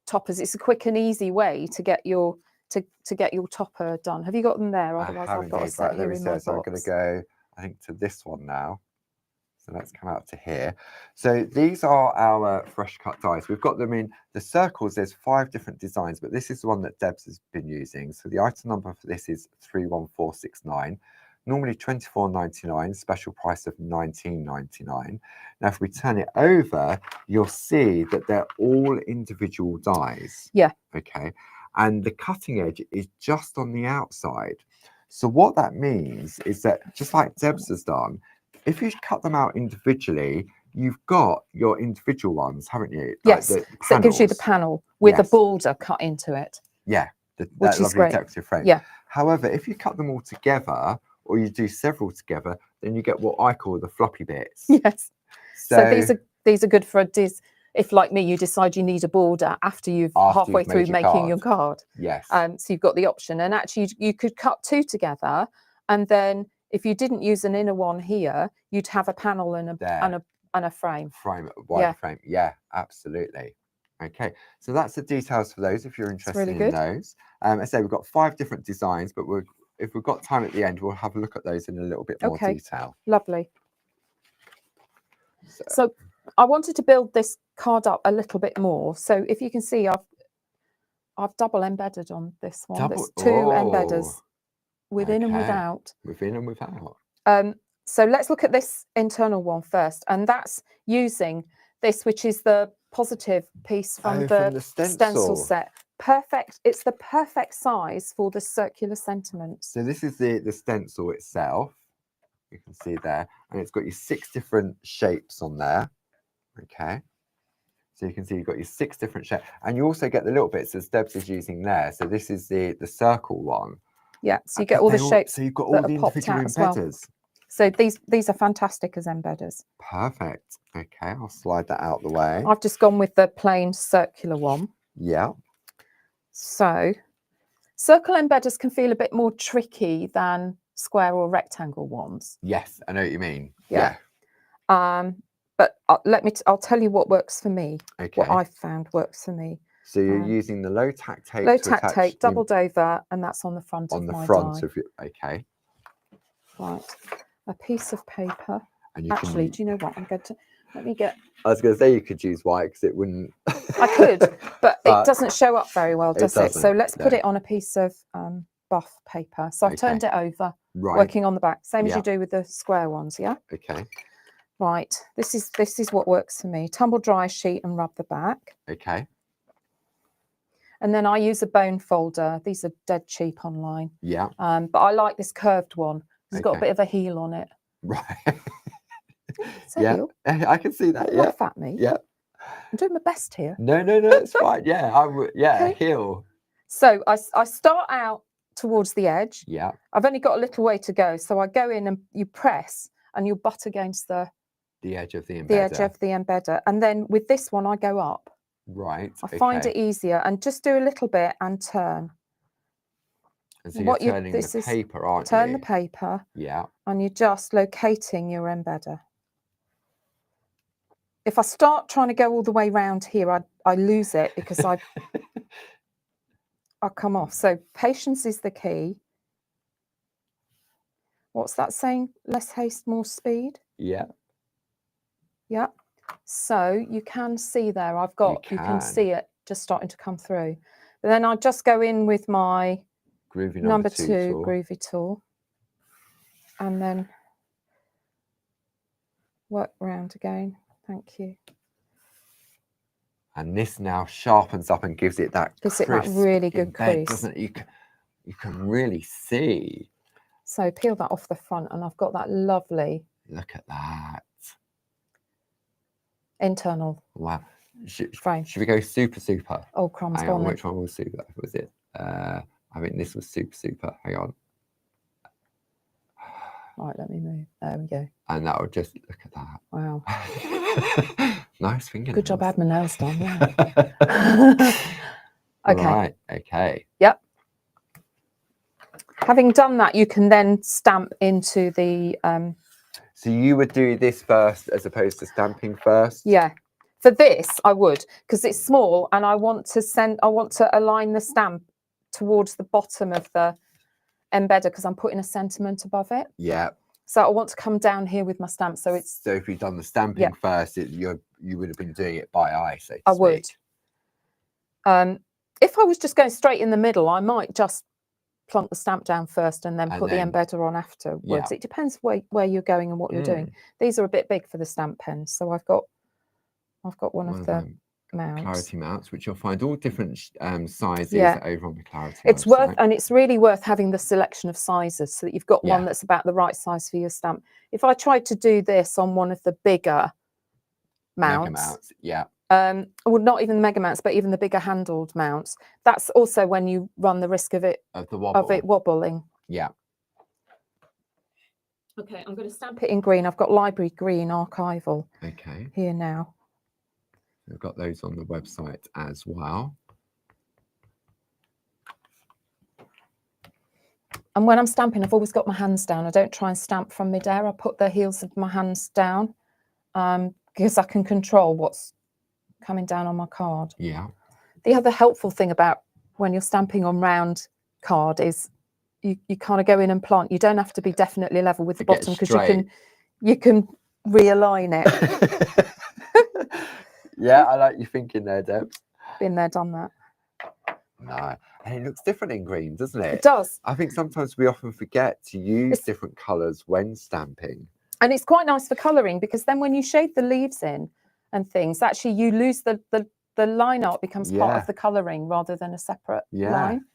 toppers. It's a quick and easy way to get your to get your topper done. Have you got them there? Otherwise, I've got a set here in my box. So I'm going to go, I think, to this one now. So let's come out to here. So these are our fresh cut dies. We've got them in the circles. There's 5 different designs, but this is the one that Debs has been using. So the item number for this is 31469. Normally £24.99, special price of £19.99. Now, if we turn it over, you'll see that they're all individual dies. Yeah. Okay. And the cutting edge is just on the outside. So what that means is that, just like Debs has done, if you cut them out individually, you've got your individual ones, haven't you? Yes. Like so it gives you the panel with a border cut into it. Yeah. That which is great. Decorative frame. Yeah. However, if you cut them all together, or you do several together, then you get what I call the floppy bits. Yes. So these are good for if, like me, you decide you need a border after you've halfway through making your card. Yes. So you've got the option, and actually you could cut 2 together, and then if you didn't use an inner one here, you'd have a panel and a frame. Frame. Yeah, absolutely. Okay, so that's the details for those if you're interested in those. I say we've got 5 different designs, but if we've got time at the end, we'll have a look at those in a little bit more detail. Lovely. So I wanted to build this card up a little bit more. So if you can see, I've double embedded on this one. There's 2 embedders within and without. Within and without. So let's look at this internal one first, and that's using this, which is the positive piece from the stencil set. Perfect. It's the perfect size for the circular sentiments. So this is the stencil itself. You can see there, and it's got your 6 different shapes on there. Okay. So you can see you've got your 6 different shapes, and you also get the little bits as Debs is using there. So this is the circle one. Yeah. So you get all the shapes. So you've got all the individual embedders. So these are fantastic as embedders. Perfect. Okay, I'll slide that out the way. I've just gone with the plain circular one. Yeah. So circle embedders can feel a bit more tricky than square or rectangle ones. Yes, I know what you mean. Yeah. But I'll tell you what works for me. Okay. What I've found works for me. So you're using the low tack tape. Low tack tape, doubled over, and that's on the front of my die. On the front of your. Okay. Right. A piece of paper. And you Actually, do you know what? I'm going to let me get. I was going to say you could use white because it wouldn't. I could, but it doesn't show up very well, does it? So let's put it on a piece of buff paper. So I've turned it over, working on the back, same as you do with the square ones. Yeah. Okay. Right. This is what works for me. Tumble dry sheet and rub the back. Okay. And then I use a bone folder. These are dead cheap online. Yeah. But I like this curved one. It's got a bit of a heel on it. Right. Yeah. Heel? I can see that. Yeah. Laugh at me. Yeah. I'm doing my best here. No, it's fine. Yeah, I would. Yeah, okay. Heel. So I start out towards the edge. Yeah. I've only got a little way to go, so I go in and you press, and you butt against the edge of the embedder. The edge of the embeddder, and then with this one I go up. Right. I find it easier, and just do a little bit and turn. And so you're turning the paper, aren't you? Turn the paper. Yeah. And you're just locating your embeddor. If I start trying to go all the way round here, I lose it because I'll come off. So patience is the key. What's that saying? Less haste, more speed? Yeah. Yeah. So you can see there, you can see it just starting to come through. But then I just go in with my groovy number 2 groovy tool and then work round again. Thank you. And this now sharpens up and gives it that really good crease, doesn't it? You can really see. So peel that off the front, and I've got that lovely. Look at that. Internal. Wow. Frame. Should we go super? Oh, crumbs. Hang on, which one was super? Was it? I think this was super. Hang on. Right, let me move. There we go. And that would just look at that. Wow. Nice fingernails. Good job I had my nails done. Yeah. Okay. Right. Okay. Yep. Having done that, you can then stamp into the. So you would do this first as opposed to stamping first? Yeah. For this, I would, because it's small, and I want to align the stamp towards the bottom of the embeddor because I'm putting a sentiment above it. Yeah. So I want to come down here with my stamp. So it's. So if you've done the stamping first, you would have been doing it by eye, so to I would. If I was just going straight in the middle, I might just plonk the stamp down first and then put the embedder on afterwards. Yeah. It depends where you're going and what you're doing. These are a bit big for the stamp pens, so I've got one of the mounts. Clarity mounts, which you'll find all different sizes over on the Clarity. It's it's really worth having the selection of sizes so that you've got one that's about the right size for your stamp. If I tried to do this on one of the bigger mounts, well, not even the mega mounts, but even the bigger handled mounts, that's also when you run the risk of it wobbling. Yeah. Okay, I'm going to stamp it in green. I've got library green archival. Okay. Here now. We've got those on the website as well. And when I'm stamping, I've always got my hands down. I don't try and stamp from midair. I put the heels of my hands down because I can control what's coming down on my card. Yeah. The other helpful thing about when you're stamping on round card is you kind of go in and plant. You don't have to be definitely level with the bottom because you can realign it. Yeah, I like your thinking there, Deb. Been there, done that. No, and it looks different in green, doesn't it? It does. I think sometimes we often forget to use different colours when stamping. And it's quite nice for colouring because then when you shade the leaves in and things, actually you lose the line art becomes part of the colouring rather than a separate line.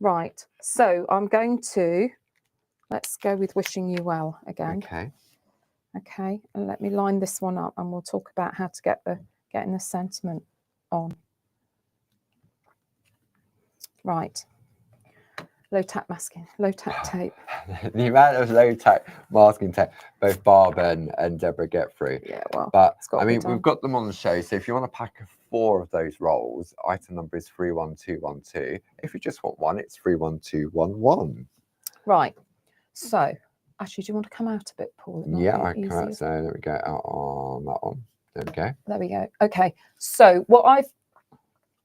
Right, so I'm going to, let's go with wishing you well again. Okay. Okay, and let me line this one up and we'll talk about how to getting the sentiment on. Right. Low tack tape. The amount of low tack masking tape both Barb and Deborah get through. Yeah, well, but I mean, we've got them on the show. So if you want a pack of 4 of those rolls, item number is 31212. If you just want one, it's 31211. Right. So, actually, do you want to come out a bit, Paul? Yeah, I come out. So there we go. Out on that one. There we go. There we go. Okay. So what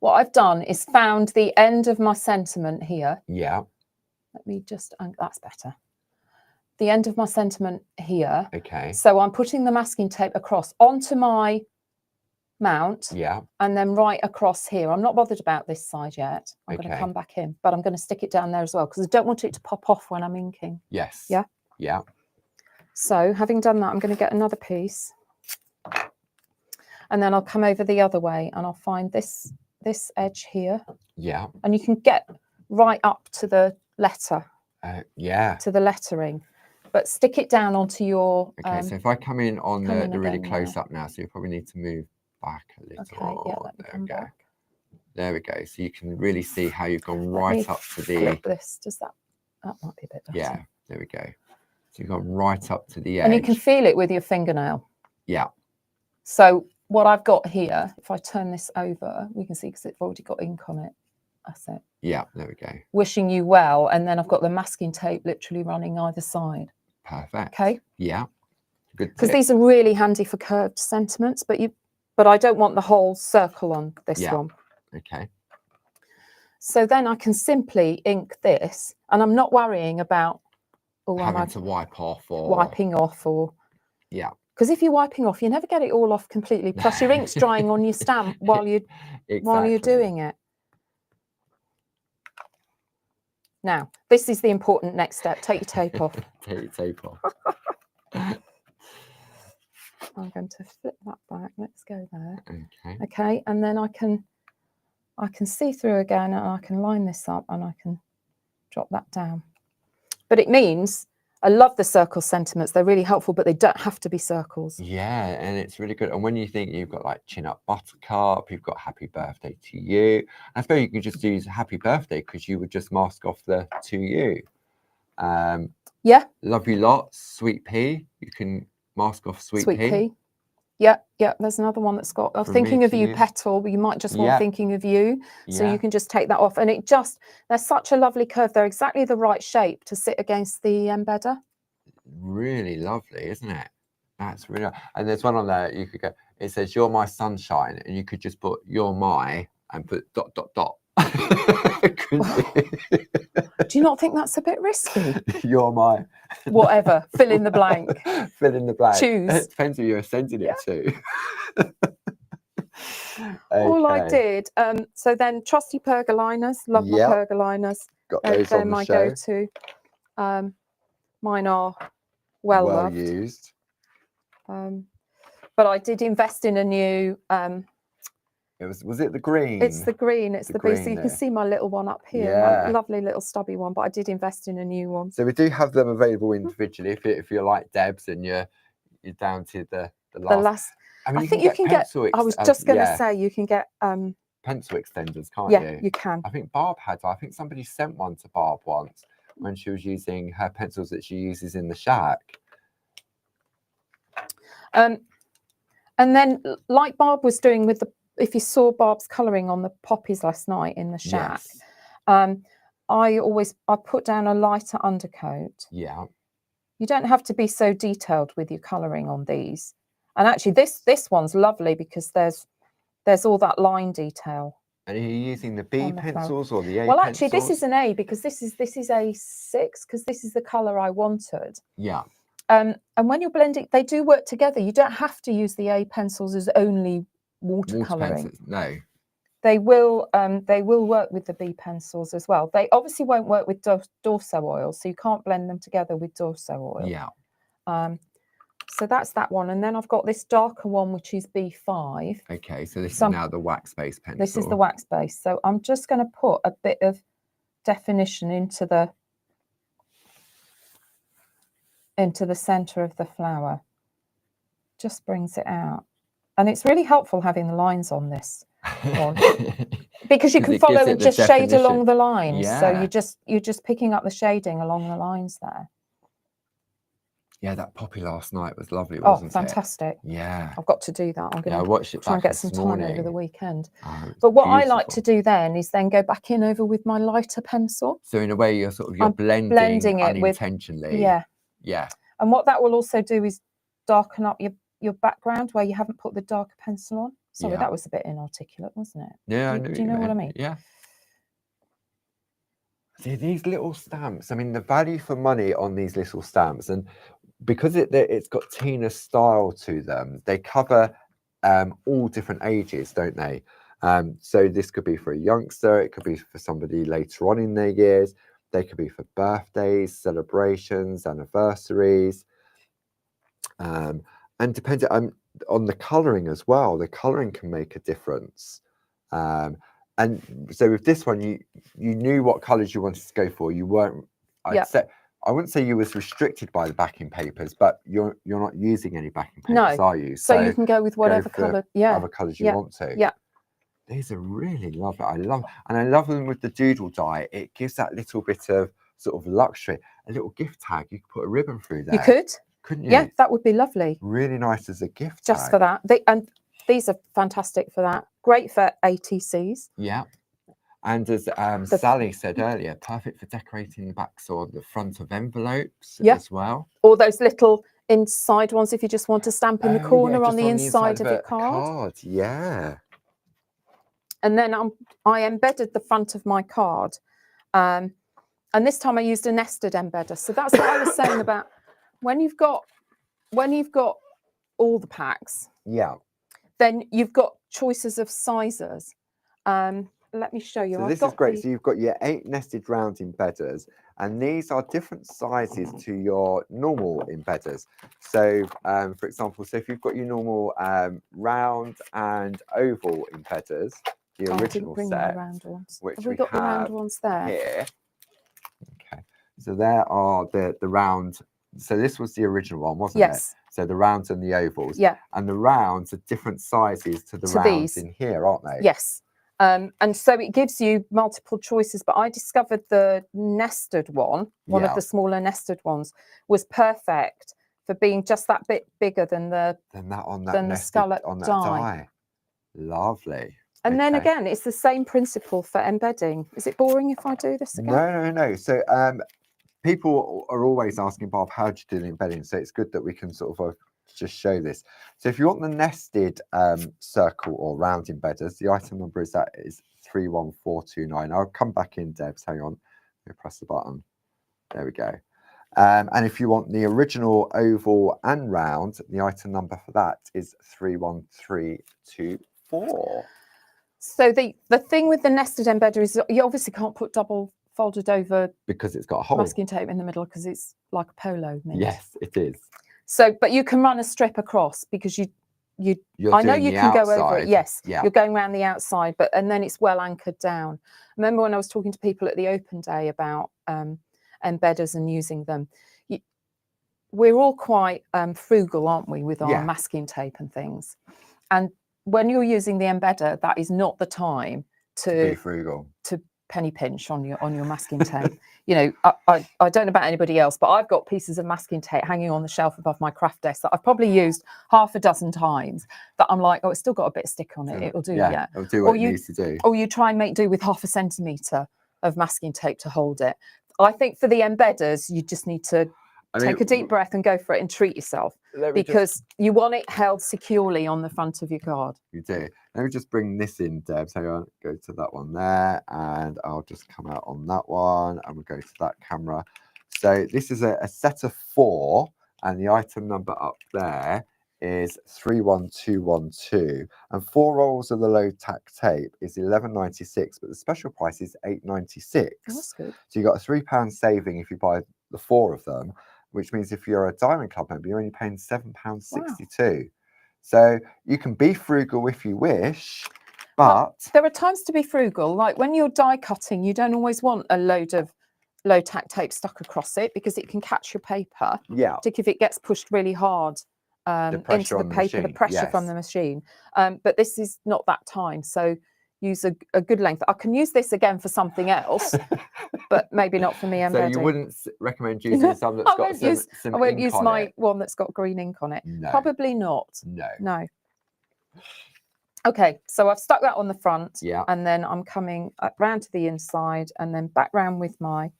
I've done is found the end of my sentiment here. Yeah. Let me just, that's better. The end of my sentiment here. Okay. So I'm putting the masking tape across onto my mount. Yeah. And then right across here. I'm not bothered about this side yet. I'm going to come back in, but I'm going to stick it down there as well because I don't want it to pop off when I'm inking. Yes. Yeah. Yeah. So having done that, I'm going to get another piece. And then I'll come over the other way and I'll find this edge here. Yeah. And you can get right up to the letter. Yeah. To the lettering. But stick it down onto your... Okay, so if I come in on the really close up now, so you probably need to move back a little. Okay, yeah, let me come back. There we go. So you can really see how you've gone right up to the... Flip this. Does that might be a bit better. Yeah, there we go. So you've gone right up to the edge. And you can feel it with your fingernail. Yeah. So what I've got here, if I turn this over, we can see because it's already got ink on it. That's it. Yeah, there we go. Wishing you well. And then I've got the masking tape literally running either side. Perfect. Okay. Yeah. Good. Because these are really handy for curved sentiments, but I don't want the whole circle on this one. Okay. So then I can simply ink this, and I'm not worrying about having to wipe off or wiping off or because if you're wiping off, you never get it all off completely. Plus, your ink's drying on your stamp while you're doing it. Now, this is the important next step. Take your tape off. Take your tape off. I'm going to flip that back. Let's go there. Okay. Okay, and then I can see through again, and I can line this up, and I can drop that down. But it means I love the circle sentiments. They're really helpful, but they don't have to be circles. Yeah, and it's really good. And when you think you've got like Chin Up Buttercup, you've got Happy Birthday to You. I suppose you can just use Happy Birthday because you would just mask off the to you. Yeah. Love You Lots, Sweet Pea. You can mask off Sweet Pea. Yeah, yeah. There's another one that's got Thinking of You petal, but you might just want Thinking of You. So you can just take that off. And they're such a lovely curve. They're exactly the right shape to sit against the embedder. Really lovely, isn't it? That's really, and there's one on there you could go, it says You're My Sunshine, and you could just put You're My and put ... Do you not think that's a bit risky? You're my whatever, fill in the blank. Fill in the blank. Choose. It depends who you're sending it to. All I did, so then trusty pergoliners, love my pergoliners. Got those they're on the my show. go-to. Mine are well loved. Used. But I did invest in a new was it the green? It's the green. It's the B. So you can see my little one up here, my lovely little stubby one. But I did invest in a new one. So we do have them available individually. If you're like Debs and you're down to the last. I mean, I think you can get. I was just going to say you can get pencil extenders, can't you? Yeah, you can. I think Barb had. I think somebody sent one to Barb once when she was using her pencils that she uses in the shack. And then, like Barb was doing with the. If you saw Barb's colouring on the poppies last night in the shack, I put down a lighter undercoat. Yeah. You don't have to be so detailed with your colouring on these. And actually this one's lovely because there's all that line detail. And are you using the B pencils or the A Well, pencils? actually this is an A because this is A6 because this is the colour I wanted. Yeah. And when you're blending, they do work together. You don't have to use the A pencils as only watercolouring. No, they will work with the B pencils as well. They obviously won't work with Dorso oil, so you can't blend them together with Dorso oil. Yeah. So that's that one, and then I've got this darker one, which is B5. Okay, so this is now the wax base pencil. This is the wax base. So I'm just going to put a bit of definition into the centre of the flower. Just brings it out. And it's really helpful having the lines on this one because you can follow and just shade along the lines. So you're just picking up the shading along the lines there. Yeah, that poppy last night was lovely, Oh, wasn't it? fantastic. Yeah. I've got to do that. I'm going I watched it to try and back get some this time over the morning. weekend. Oh, But what I like beautiful. to do then is then go back in over with my lighter pencil. So in a way, you're blending it unintentionally. Yeah. And what that will also do is darken up your background where you haven't put the darker pencil on. Sorry, that was a bit inarticulate, wasn't it? Yeah, do you know what I mean? Yeah. See, these little stamps, I mean, the value for money on these little stamps, and because it's got Tina style to them, they cover all different ages, don't they? So this could be for a youngster, it could be for somebody later on in their years, they could be for birthdays, celebrations, anniversaries, and depending on the colouring as well. The colouring can make a difference. And so with this one, you knew what colours you wanted to go for. You weren't. I wouldn't say you was restricted by the backing papers, but you're not using any backing papers, are you? So you can go with whatever colour. Yeah. Other colours you want to. Yeah. These are really lovely. I love them with the doodle die. It gives that little bit of sort of luxury. A little gift tag. You could put a ribbon through there. You could. Couldn't you? Yeah, that would be lovely. Really nice as a gift tag. Just for that. And these are fantastic for that. Great for ATCs. Yeah. And as Sally said earlier, perfect for decorating the backs or the front of envelopes as well. Or those little inside ones if you just want to stamp in the corner on the inside of your card. Yeah. And then I embedded the front of my card. And this time I used a nested embedder. So that's what I was saying about when you've got all the packs. Yeah. Then you've got choices of sizes. Let me show you. So this is great. So you've got your 8 nested round embedders, and these are different sizes to your normal embedders. So, for example, so if you've got your normal round and oval embedders, the original set, which have we got the round ones there? Here. Okay. So there are the round. So this was the original one, wasn't it? Yes. So the rounds and the ovals. Yeah. And the rounds are different sizes to the rounds in here, aren't they? Yes. And so it gives you multiple choices, but I discovered the nested one of the smaller nested ones, was perfect for being just that bit bigger than the scallop die. Lovely. And then again, it's the same principle for embedding. Is it boring if I do this again? No. So people are always asking, Bob, how do you do the embedding? So it's good that we can sort of just show this. So if you want the nested circle or round embedders, the item number is 31429. I'll come back in, Debs. Hang on. Let me press the button. There we go. And if you want the original oval and round, the item number for that is 31324. So the thing with the nested embedder is you obviously can't put double folded over because it's got a hole, masking tape in the middle, because it's like a polo mint. Yes, it is. So, but you can run a strip across because I know you can go over it. Yes, you're going around the outside, and then it's well anchored down. Remember when I was talking to people at the open day about embedders and using them? We're all quite frugal, aren't we, with our masking tape and things? And when you're using the embedder, that is not the time to be frugal, to penny pinch on your masking tape. You know, I don't know about anybody else, but I've got pieces of masking tape hanging on the shelf above my craft desk that I've probably used half a dozen times, that I'm like, oh, it's still got a bit of stick on it. It'll do. Yeah, it'll do what it needs to do. Or you try and make do with 0.5 centimetre of masking tape to hold it. I think for the embedders, you just need to take a deep breath and go for it and treat yourself, because you want it held securely on the front of your card. You do. Let me just bring this in, Debs. Hang on, go to that one there, and I'll just come out on that one, and we'll go to that camera. So this is a set of 4, and the item number up there is 31212, and 4 rolls of the low tack tape is £11.96, but the special price is £8.96. That's good. So you got a £3 saving if you buy the 4 of them, which means if you're a Diamond Club member, you're only paying £7.62. Wow. So you can be frugal if you wish, but there are times to be frugal. Like when you're die cutting, you don't always want a load of low tack tape stuck across it, because it can catch your paper. Yeah. Particularly if it gets pushed really hard into the paper, the pressure from the machine. But this is not that time. So use a good length. I can use this again for something else, but maybe not for me embedding. So you wouldn't recommend using some that's got some I won't ink use on my it? one that's got green ink on it. No. Probably not. No. No. Okay, so I've stuck that on the front, yeah, and then I'm coming round to the inside and then back round with my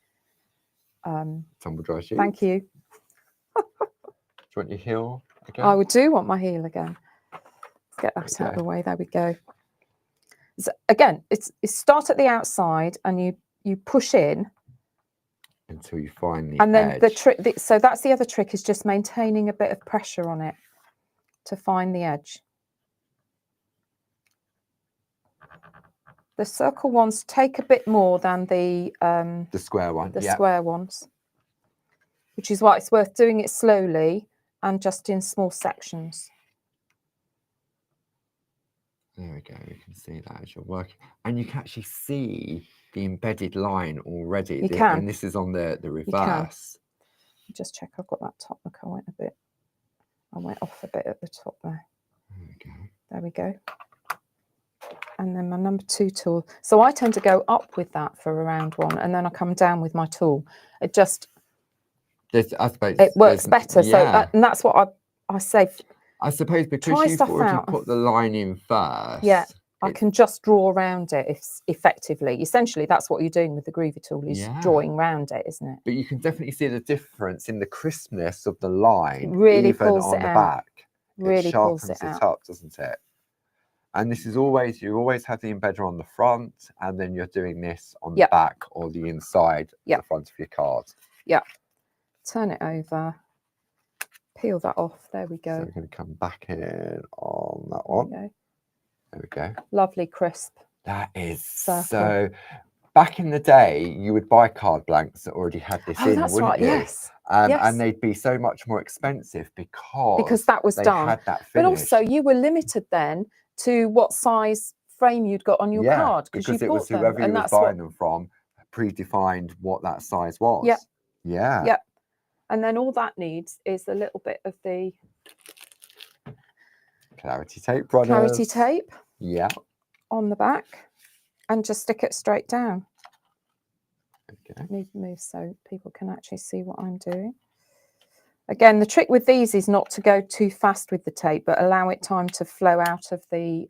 tumble dry sheet. Thank you. Do you want your heel again? I do want my heel again. Let's get that out of the way. There we go. So again, it's start at the outside and you push in until you find the and then edge. the trick. So that's the other trick, is just maintaining a bit of pressure on it to find the edge. The circle ones take a bit more than the square one. The square ones, which is why it's worth doing it slowly and just in small sections. There we go. You can see that as you're working, and you can actually see the embedded line already. You can. And this is on the reverse. Just check I've got that top. Look, I went off a bit at the top there. There we go. There we go. And then my number 2 tool. So I tend to go up with that for a round one, and then I come down with my tool. It just, I suppose it works better. Yeah. So and that's what I say. I suppose because you've already put the line in first. Yeah, I can just draw around it effectively. Essentially, that's what you're doing with the Groovy tool, is drawing around it, isn't it? But you can definitely see the difference in the crispness of the line, really even pulls on it the out. back. Really it sharpens pulls it it out. up, doesn't it? And this is always, you always have the embedder on the front, and then you're doing this on the back or the inside of the front of your card. Yeah. Turn it over. Peel that off. There we go. So we're going to come back in on that one. There we go. Lovely crisp. That is circle. So. Back in the day, you would buy card blanks that already had this in, that's wouldn't right. you? Yes. And they'd be so much more expensive because that was done. Had that but also, you were limited then to what size frame you'd got on your card, because you it was bought whoever them, you was buying them from predefined what that size was. Yeah. Yeah. Yeah. And then all that needs is a little bit of the clarity tape runners. Clarity tape. Yeah. On the back, and just stick it straight down. Okay. I need to move so people can actually see what I'm doing. Again, the trick with these is not to go too fast with the tape, but allow it time to flow out of the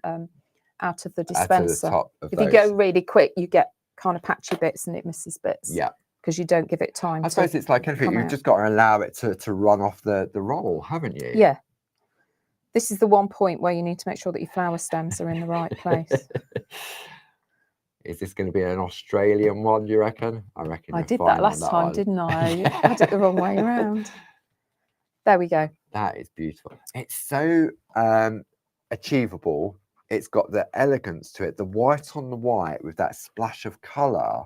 dispenser. If you go really quick, you get kind of patchy bits and it misses bits. Yeah. Because you don't give it time. I suppose it's like anything, you've just got to allow it to run off the roll, haven't you? Yeah. This is the one point where you need to make sure that your flower stems are in the right place. Is this going to be an Australian one, do you reckon? I reckon. I did that last time, didn't I? I had it the wrong way around. There we go. That is beautiful. It's so achievable. It's got the elegance to it, the white on the white with that splash of colour.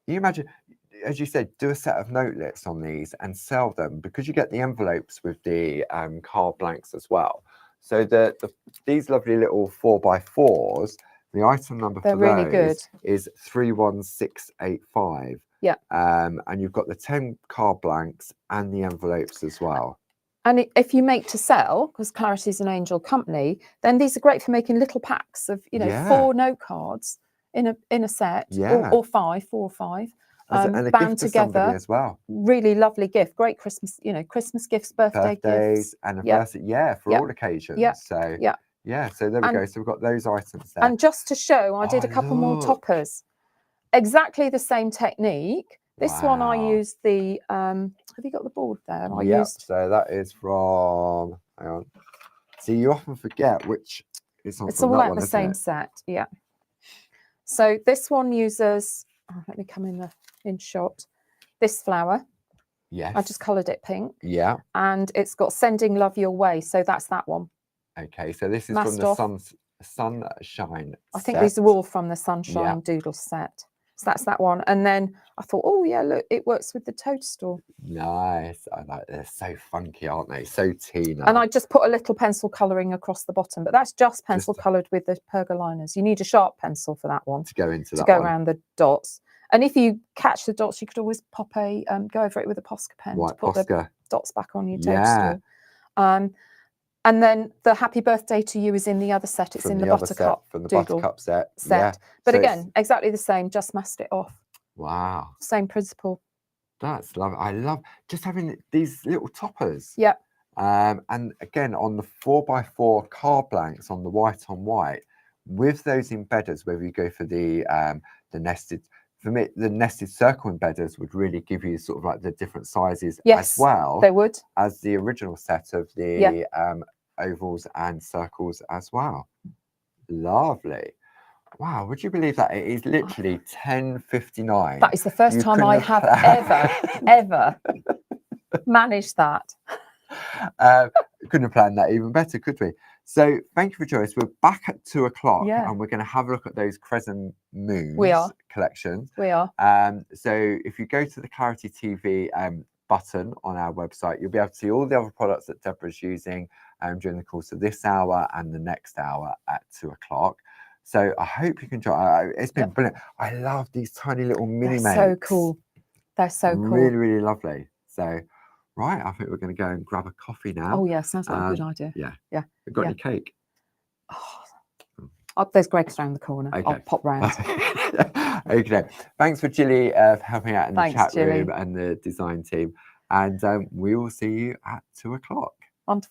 You imagine, as you said, do a set of notelets on these and sell them, because you get the envelopes with the card blanks as well. So these lovely little 4x4s, the item number for really those good. is 31685. Yeah. And you've got the 10 card blanks and the envelopes as well. And if you make to sell, because Clarity is an angel company, then these are great for making little packs of 4 note cards in a set, or 4 or 5. And a bound gift together as well. Really lovely gift. Great Christmas, Christmas gifts, birthdays, gifts, anniversary, for all occasions. So so there we go. So we've got those items there. And just to show, I did a couple more toppers. Exactly the same technique. This one I used the have you got the board there? So that is from, hang on. See, you often forget which is on. It's all like the same set, So this one uses, let me come in shot. This flower. Yes. I just coloured it pink. Yeah. And it's got Sending Love Your Way. So that's that one. Okay, so this is from the Sunshine I think these are all from the Sunshine Doodle set. So that's that one. And then I thought, oh yeah, look, it works with the toadstool. Nice. I like, they're so funky, aren't they? So Tina. And I just put a little pencil colouring across the bottom, but that's just pencil coloured with the pergoliners. You need a sharp pencil for that one. To go into that to go around the dots. And if you catch the dots, you could always pop go over it with a Posca pen to put the dots back on your toadstool. And then the happy birthday to you is in the other set. It's from in the other set, buttercup from the doodle buttercup set. set. Yeah. But So again, exactly the same, just masked it off. wow. Same principle. That's lovely. I love just having these little toppers. Yeah. And again, on the 4x4 card blanks on the white on white, with those embedders, whether you go for the nested, for me, the nested circle embedders would really give you sort of like the different sizes Yes, as well. they would. As the original set of the ovals and circles as well. Lovely. Wow, would you believe that it is literally 10:59? That is the first time I have ever managed that. Couldn't have planned that even better, could we? So thank you for joining us. We're back at 2 o'clock and we're going to have a look at those crescent moons collections. We are. So if you go to the Clarity TV button on our website, you'll be able to see all the other products that Deborah's using during the course of this hour and the next hour at 2 o'clock. So I hope you can join. It's been brilliant. I love these tiny little mini mates. So cool. They're so cool. Really, really lovely. So, right, I think we're going to go and grab a coffee now. Oh, yeah, sounds like a good idea. Yeah. Yeah. We've got any cake? Oh, there's Greg's around the corner. Okay. I'll pop round. Okay. Thanks for Gilly for helping out in the chat Gilly. room and the design team. And we will see you at 2 o'clock.